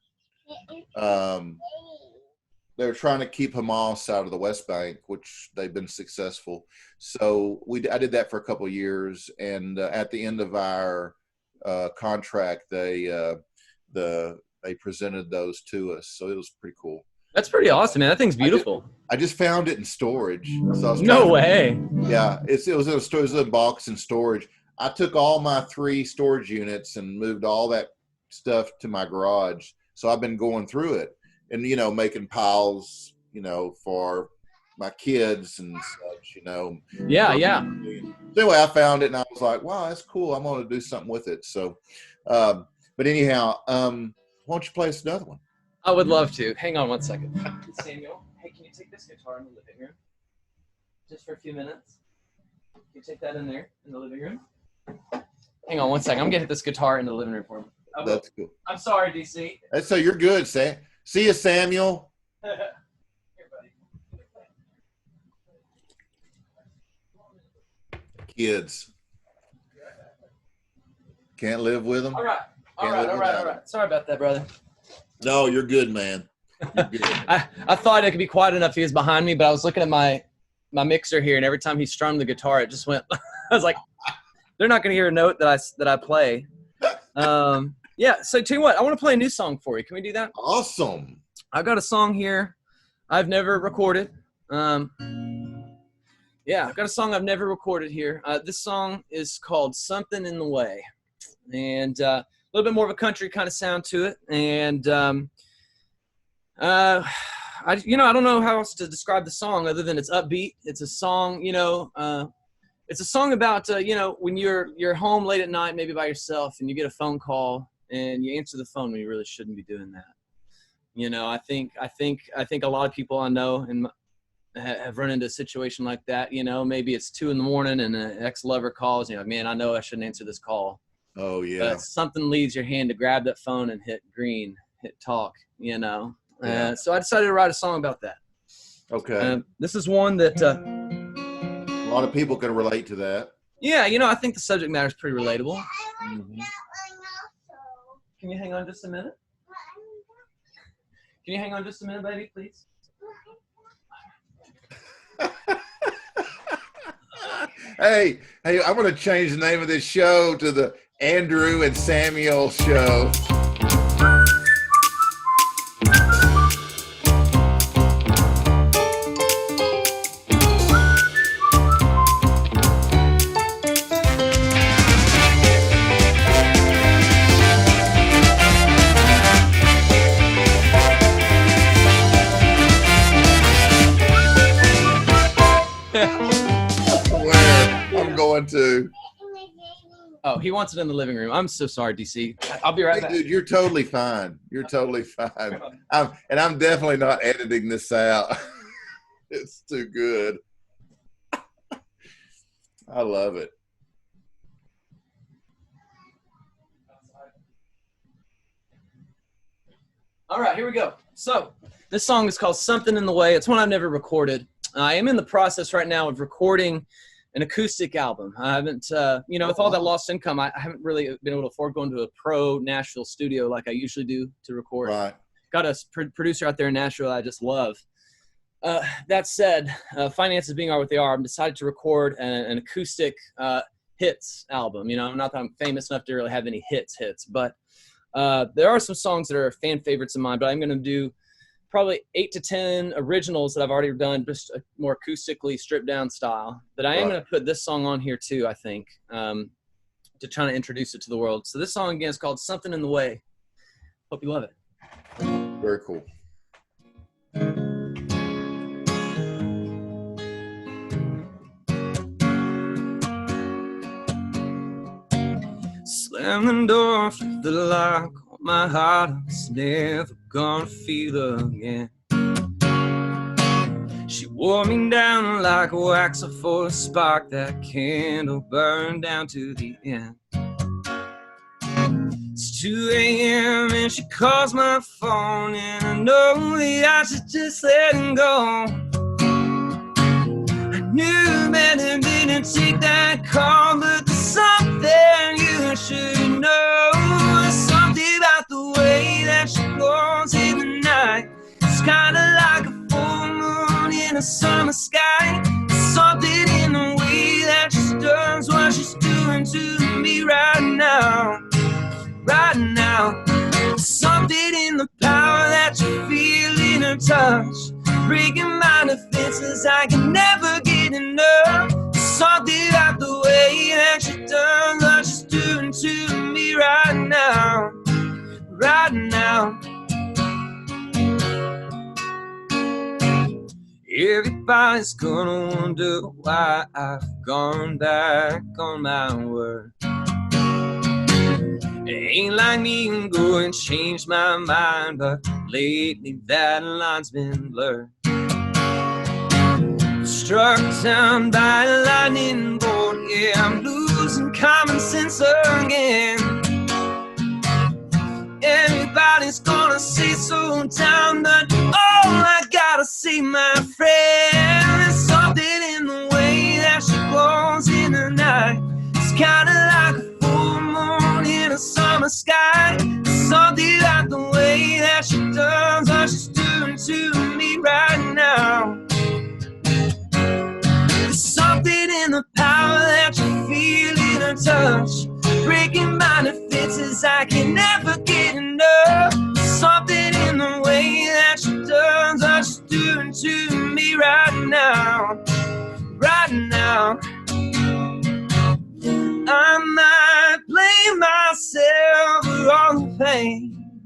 They're trying to keep Hamas out of the West Bank, which they've been successful. So I did that for a couple of years, and at the end of our contract, they presented those to us. So it was pretty cool. That's pretty awesome, man. That thing's beautiful. I just found it in storage. So I was No way. Yeah, it was in a box in storage. I took all my 3 storage units and moved all that stuff to my garage. So I've been going through it and, you know, making piles, you know, for my kids and such, you know. Yeah. So anyway, I found it and I was like, wow, that's cool. I'm going to do something with it. So, but anyhow, why don't you play us another one? I would love to. Hang on one second. Samuel, hey, can you take this guitar in the living room? Just for a few minutes. Can you take that in there in the living room? Hang on one second. I'm going to hit this guitar in the living room for me. That's cool. I'm sorry, DC. So you're good, Sam. See you, Samuel. Here, buddy. Kids. Can't live with them? All right. Sorry about that, brother. No, you're good, man. You're good. I thought it could be quiet enough. He was behind me, but I was looking at my mixer here, and every time he strummed the guitar, it just went. I was like, they're not going to hear a note that I play. Yeah. So tell you what, I want to play a new song for you. Can we do that? Awesome. I got a song here I've never recorded. Yeah, I've got a song I've never recorded here. This song is called "Something in the Way," and a little bit more of a country kind of sound to it. And I don't know how else to describe the song other than it's upbeat. It's a song, it's a song about when you're home late at night, maybe by yourself, and you get a phone call and you answer the phone when you really shouldn't be doing that. I think a lot of people I know have run into a situation like that. You know, maybe it's 2 a.m. and an ex-lover calls. You're like, man, I know I shouldn't answer this call. Oh yeah. But something leads your hand to grab that phone and hit green, hit talk. You know. Yeah. So I decided to write a song about that. Okay. This is one that a lot of people can relate to that. yeah, you know, I think the subject matter is pretty relatable. Mhm. Can you hang on just a minute? Can you hang on just a minute, baby, please? Hey, I'm going to change the name of this show to the Andrew and Samuel Show. I'm going to. Oh, he wants it in the living room. I'm so sorry, DC. I'll be right Hey, back. dude, you're totally fine. You're totally fine. I'm definitely not editing this out. It's too good. I love it. All right, here we go. So this song is called Something in the Way. It's one I've never recorded. I am in the process right now of recording an acoustic album. I haven't, you know, with all that lost income, I haven't really been able to afford going to a pro Nashville studio like I usually do to record. Right. Got a producer out there in Nashville I just love. That said, finances being what they are, I've decided to record an acoustic hits album. You know, not that I'm famous enough to really have any hits, but there are some songs that are fan favorites of mine, but I'm going to do probably 8 to 10 originals that I've already done, just a more acoustically stripped down style. But I am going to put this song on here too, I think, to try to introduce it to the world. So this song again is called Something in the Way. Hope you love it. Very cool. Slam the door, flip the lock on my heart. It's never gonna feel again. She wore me down like a wax for a spark. That candle burned down to the end. It's 2 a.m. and she calls my phone, and I know that I should just let it go. I knew better than to take that call, but there's something you should know. Something about the way that she glows in the night. It's kinda like a full moon in a summer sky. Something in the way that she does what she's doing to me right now. Right now. Something in the power that you feel in her touch, breaking my defenses, I can never get enough. Something about the way that she does what she's doing to me right now. Right now. Everybody's gonna wonder why I've gone back on my word. It ain't like me and go and change my mind, but lately that line's been blurred. Struck down by a lightning bolt, yeah, I'm losing common sense again. Everybody's gonna say so down, but oh, I gotta say, my friend, there's something in the way that she glows in the night. It's kinda like a full moon in a summer sky. Something about the way that she does what she's doing to me right now. There's something in the power that you feel in her touch, breaking my defenses, I can never get enough. Something in the way that she does what she's doing to me right now. Right now. I might blame myself for all the pain,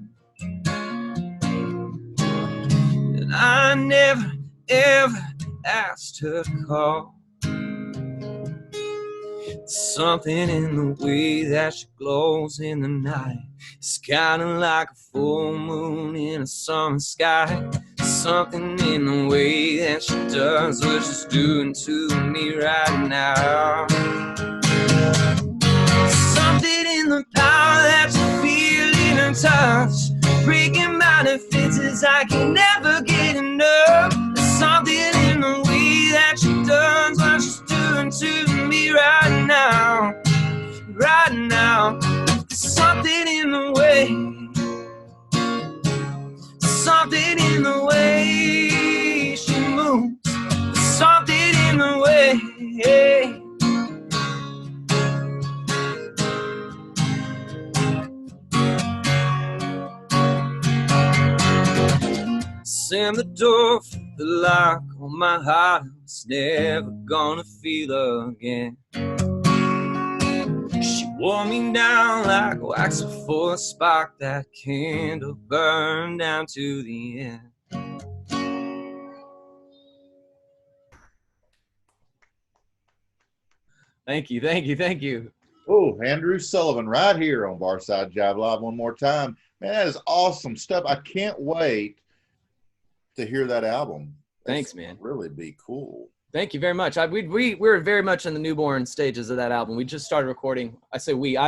and I never, ever asked her to call. Something in the way that she glows in the night. It's kinda like a full moon in a summer sky. something in the way that she does what she's doing to me right now. Something in the power that you feel in her touch, breaking my defenses, I can never get enough. There's something in the way that she does what she's doing to me right now. Right now, there's something in the way, something in the way she moves, there's something in the way. Slam the door for the lock on my heart, it's never gonna feel again. She wore me down like wax before a spark, that candle burned down to the end. Thank you, thank you, thank you. Oh, Andrew Sullivan right here on Barside Jive Live one more time. Man, that is awesome stuff. I can't wait to hear that album. Thanks, man. Really be cool. Thank you very much. We were very much in the newborn stages of that album. We just started recording. I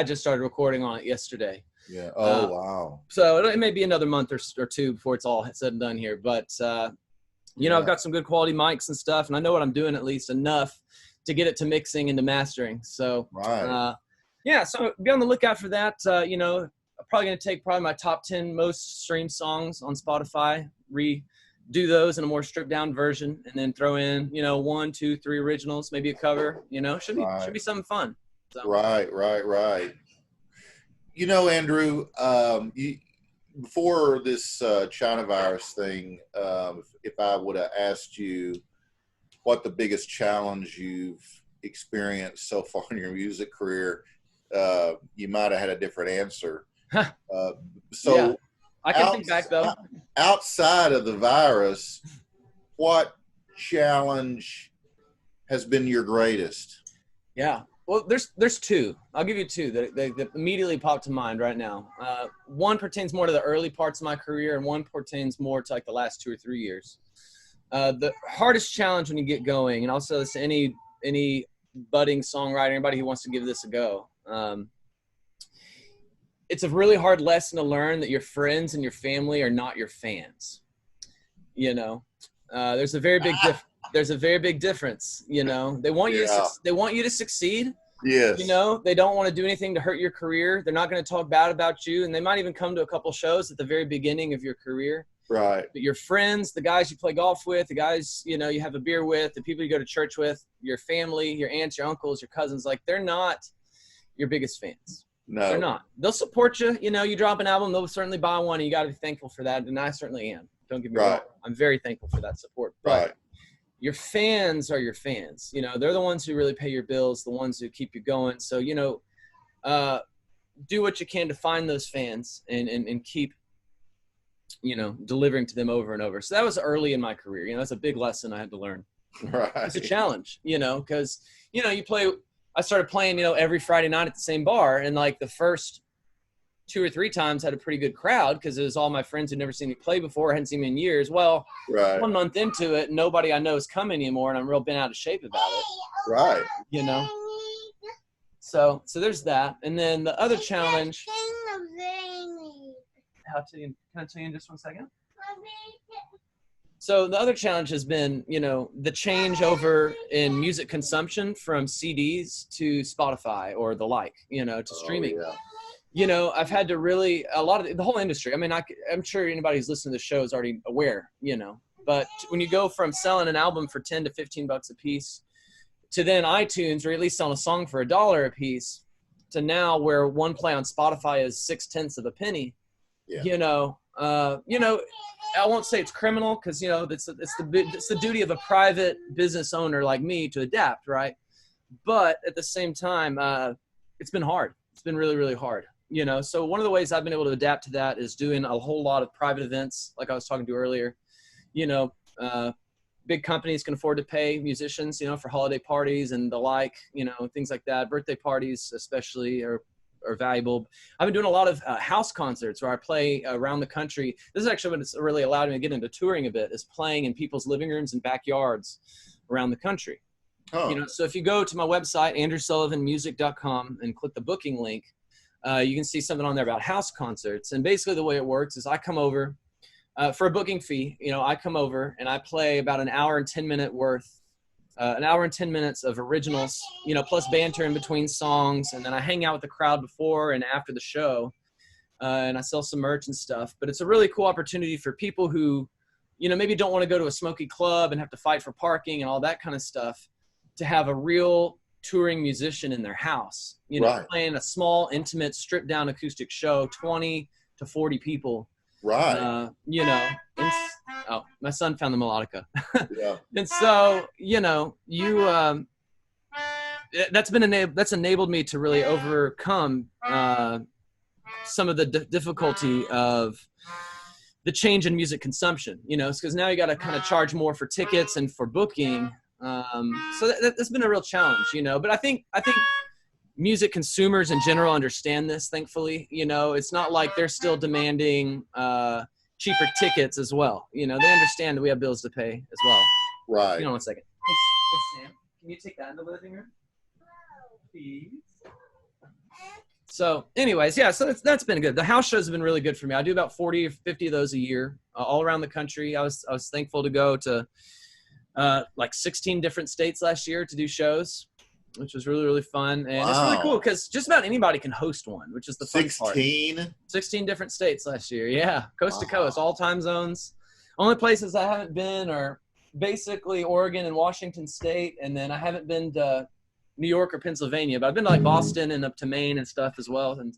just started recording on it yesterday. Yeah. Oh, wow. So it may be another month or two before it's all said and done here. But, you know, I've got some good quality mics and stuff, and I know what I'm doing at least enough to get it to mixing and to mastering. So, yeah, so be on the lookout for that. You know, I'm probably going to take my top 10 most streamed songs on Spotify, redo those in a more stripped down version, and then throw in, you know, 1, 2, 3 originals, maybe a cover, you know, should be something fun. So. Right. You know, Andrew, before this China virus thing, if I would have asked you what the biggest challenge you've experienced so far in your music career, you might have had a different answer. So yeah, I can think back though. Outside of the virus, what challenge has been your greatest? Yeah. Well, there's two. I'll give you two that immediately pop to mind right now. One pertains more to the early parts of my career, and one pertains more to like the last 2 or 3 years. The hardest challenge when you get going, and also this to any budding songwriter, anybody who wants to give this a go. It's a really hard lesson to learn that your friends and your family are not your fans. You know, there's a very big difference. You know, they want you to succeed. Yes. You know, they don't want to do anything to hurt your career. They're not going to talk bad about you, and they might even come to a couple shows at the very beginning of your career. Right. But your friends, the guys you play golf with, the guys, you know, you have a beer with, the people you go to church with, your family, your aunts, your uncles, your cousins, like they're not your biggest fans. No. They're not. They'll support you. You know, you drop an album, they'll certainly buy one, and you got to be thankful for that. And I certainly am. Don't get me wrong. I'm very thankful for that support. But your fans are your fans. You know, they're the ones who really pay your bills, the ones who keep you going. So, you know, do what you can to find those fans and keep, you know, delivering to them over and over. So that was early in my career. You know, that's a big lesson I had to learn. Right. It's a challenge, you know, because, you know, I started playing, you know, every Friday night at the same bar, and like the first 2 or 3 times had a pretty good crowd because it was all my friends who'd never seen me play before, hadn't seen me in years. Well, 1 month into it, nobody I know is coming anymore, and I'm real bent out of shape about it. Right. You know? So there's that. And then the other challenge. Can I tell you in just 1 second? So the other challenge has been, you know, the change over in music consumption from CDs to Spotify or the like, you know, to streaming. Yeah. You know, I've had to really, a lot of the whole industry, I mean, I'm sure anybody who's listening to the show is already aware, you know, but when you go from selling an album for 10 to 15 bucks a piece to then iTunes, or at least selling a song for $1 a piece, to now where one play on Spotify is 0.6 of a penny. Yeah. You know, I won't say it's criminal because, you know, it's the duty of a private business owner like me to adapt, right? But at the same time, it's been hard. It's been really, really hard. You know, so one of the ways I've been able to adapt to that is doing a whole lot of private events, like I was talking to earlier. You know, big companies can afford to pay musicians, you know, for holiday parties and the like, you know, things like that. Birthday parties especially are are valuable. I've been doing a lot of house concerts where I play around the country. This is actually what it's really allowed me to get into touring a bit, is playing in people's living rooms and backyards around the country. Oh. So if you go to my website, andrewsullivanmusic.com, and click the booking link, you can see something on there about house concerts. And basically the way it works is I come over for a booking fee. I come over and I play about an hour and 10 minutes of originals, plus banter in between songs. And then I hang out with the crowd before and after the show, and I sell some merch and stuff. But it's a really cool opportunity for people who, maybe don't want to go to a smoky club and have to fight for parking and all that kind of stuff, to have a real touring musician in their house, Right. playing a small, intimate, stripped down acoustic show, 20 to 40 people. Right. Oh, my son found the melodica. Yeah. And so, that's enabled me to really overcome some of the difficulty of the change in music consumption, because now you got to kind of charge more for tickets and for booking. So that's been a real challenge, but I think music consumers in general understand this, thankfully. It's not like they're still demanding cheaper tickets as well. They understand that we have bills to pay as well. Right. Hang on 1 second. Hey, Sam, can you take that in the living room, please? So anyways, yeah, so that's been good. The house shows have been really good for me. I do about 40 or 50 of those a year, all around the country. I was thankful to go to like 16 different states last year to do shows, which was really, really fun. And It's really cool because just about anybody can host one, which is the fun part. 16 different states last year. Yeah. Coast to coast, all time zones. Only places I haven't been are basically Oregon and Washington State. And then I haven't been to New York or Pennsylvania, but I've been to like Boston and up to Maine and stuff as well, and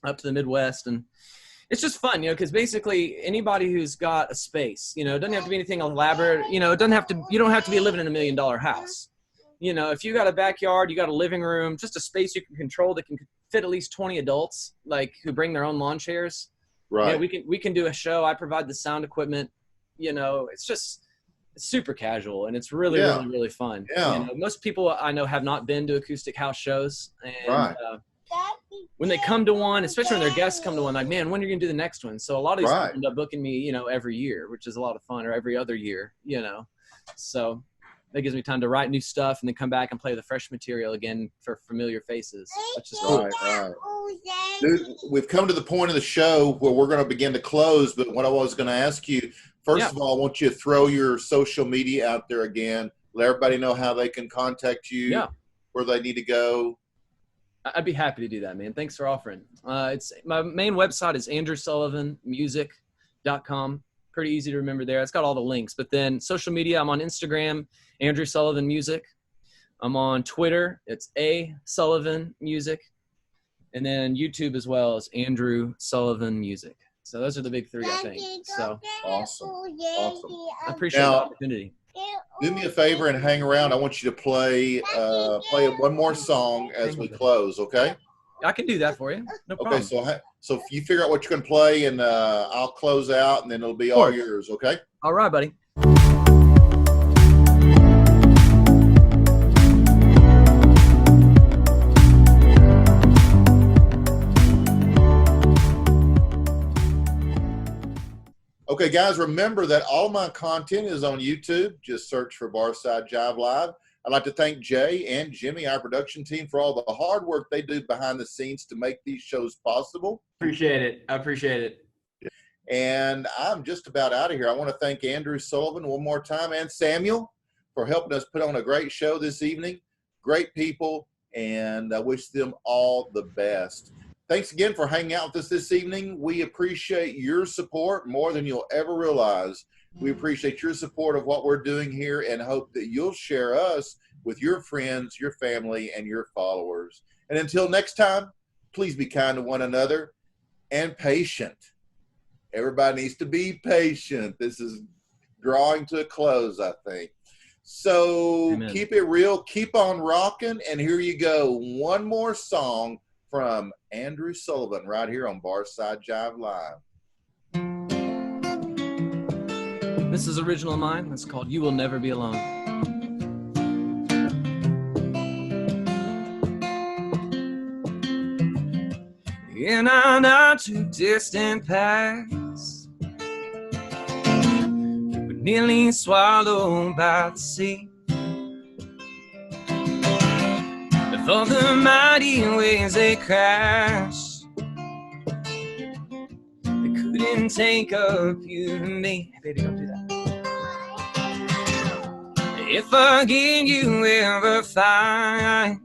up to the Midwest. And it's just fun, because basically anybody who's got a space, it doesn't have to be anything elaborate. You don't have to be living in $1 million house. If you got a backyard, you got a living room, just a space you can control that can fit at least 20 adults, like who bring their own lawn chairs. Right. We can do a show. I provide the sound equipment. It's super casual, and it's really, really, really fun. Yeah. Most people I know have not been to acoustic house shows, and Right. When they come to one, especially when their guests come to one, like, man, when are you going to do the next one? So a lot of these people end up booking me, every year, which is a lot of fun, or every other year, So that gives me time to write new stuff and then come back and play the fresh material again for familiar faces, which is cool. Right. Dude, we've come to the point of the show where we're going to begin to close, but what I was going to ask you, first of all, I want you to throw your social media out there again. Let everybody know how they can contact you, where they need to go. I'd be happy to do that, man. Thanks for offering. It's my main website is andrewsullivanmusic.com. Pretty easy to remember there. It's got all the links. But then social media, I'm on Instagram, Andrew Sullivan Music. I'm on Twitter. It's A Sullivan Music. And then YouTube as well as Andrew Sullivan Music. So those are the big three, I think. So Awesome. I appreciate the opportunity. Do me a favor and hang around. I want you to play one more song as we close, okay? I can do that for you. No problem. Okay, so if you figure out what you're going to play, and I'll close out, and then it'll be all yours, okay? All right, buddy. Okay, guys, remember that all my content is on YouTube. Just search for Barside Jive Live. I'd like to thank Jay and Jimmy, our production team, for all the hard work they do behind the scenes to make these shows possible. Appreciate it. I appreciate it. And I'm just about out of here. I want to thank Andrew Sullivan one more time and Samuel for helping us put on a great show this evening. Great people, and I wish them all the best. Thanks again for hanging out with us this evening. We appreciate your support more than you'll ever realize. We appreciate your support of what we're doing here and hope that you'll share us with your friends, your family, and your followers. And until next time, please be kind to one another and patient. Everybody needs to be patient. This is drawing to a close, I think. So Amen. Keep it real, keep on rocking, and here you go. One more song from Andrew Sullivan right here on Barside Jive Live. This is original of mine. It's called You Will Never Be Alone. in a not too distant past, but nearly swallowed by the sea. Before the mighty waves they crash, they couldn't take up you and me. Baby, don't do that. If again you ever find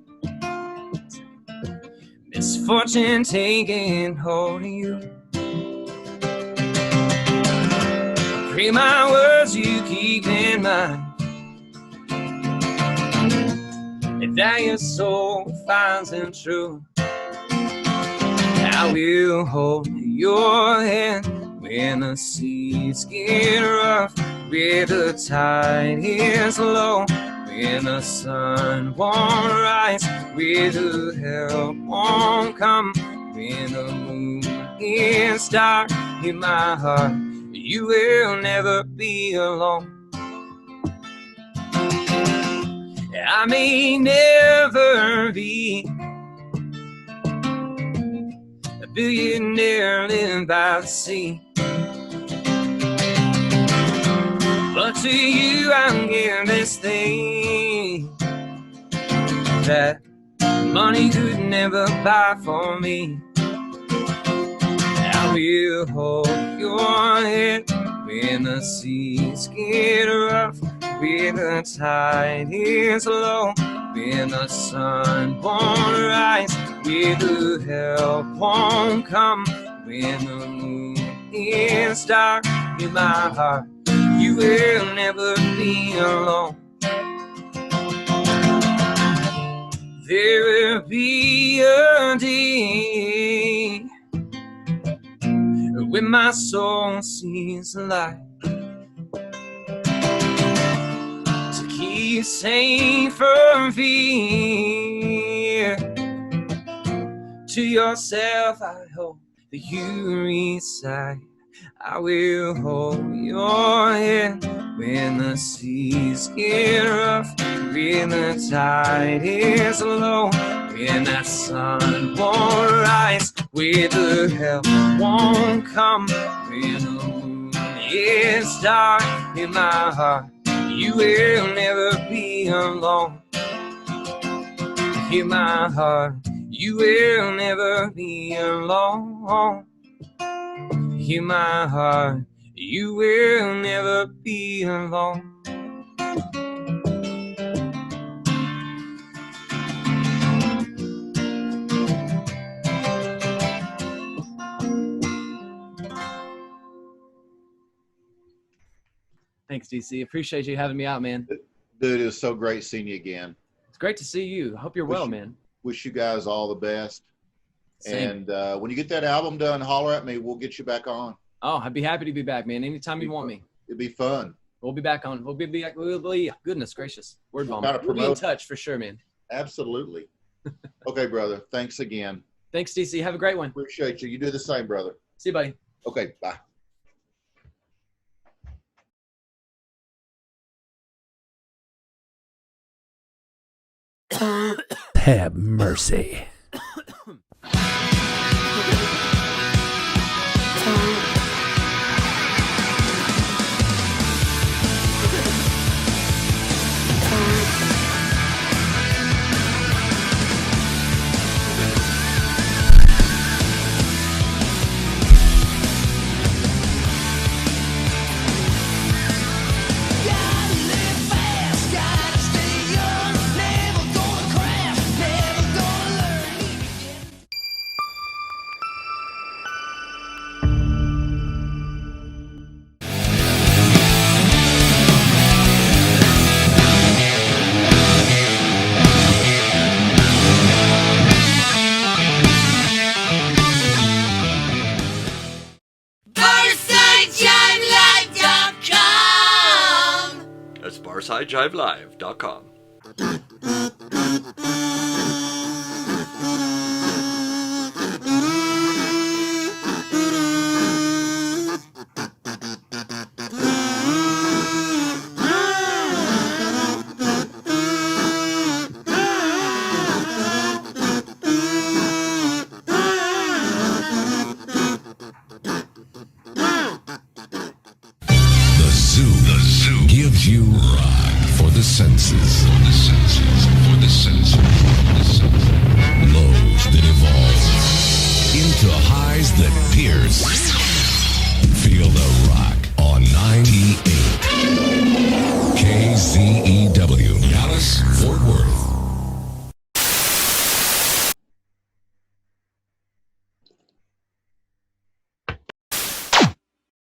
misfortune taking hold of you, pray my words you keep in mind, and that your soul finds them true. I will hold your hand when the seas get rough, where the tide is low, when the sun won't rise, where the help won't come, when the moon is dark. In my heart, you will never be alone. I may never be a billionaire living by the sea, but to you I'll give this thing that money could never buy for me. I will hold your hand when the seas get rough, when the tide is low, when the sun won't rise, when the help won't come, when the moon is dark. In my heart, you will never be alone. There will be a day when my soul sees the light, to keep safe from fear. To yourself I hope that you recite, I will hold your hand when the seas get rough, when the tide is low, when that sun won't rise, when the help won't come, when the moon is dark. In my heart, you will never be alone. In my heart, you will never be alone. In my heart, you will never be alone. Thanks, DC. Appreciate you having me out, man. Dude, it was so great seeing you again. It's great to see you. I hope you're well, man. Wish you guys all the best. Same. And when you get that album done, holler at me. We'll get you back on. Oh, I'd be happy to be back, man. Anytime you want me. It'd be fun. We'll be back on. We'll be goodness gracious. Word bomb. Gotta We'll be in promote. touch for sure, man. Absolutely. Okay, brother. Thanks again. Thanks, DC. Have a great one. Appreciate you. You do the same, brother. See you, buddy. Okay, bye. Have mercy. That's BarsideJiveLive.com. senses. For the senses. Lows that evolve into highs that pierce.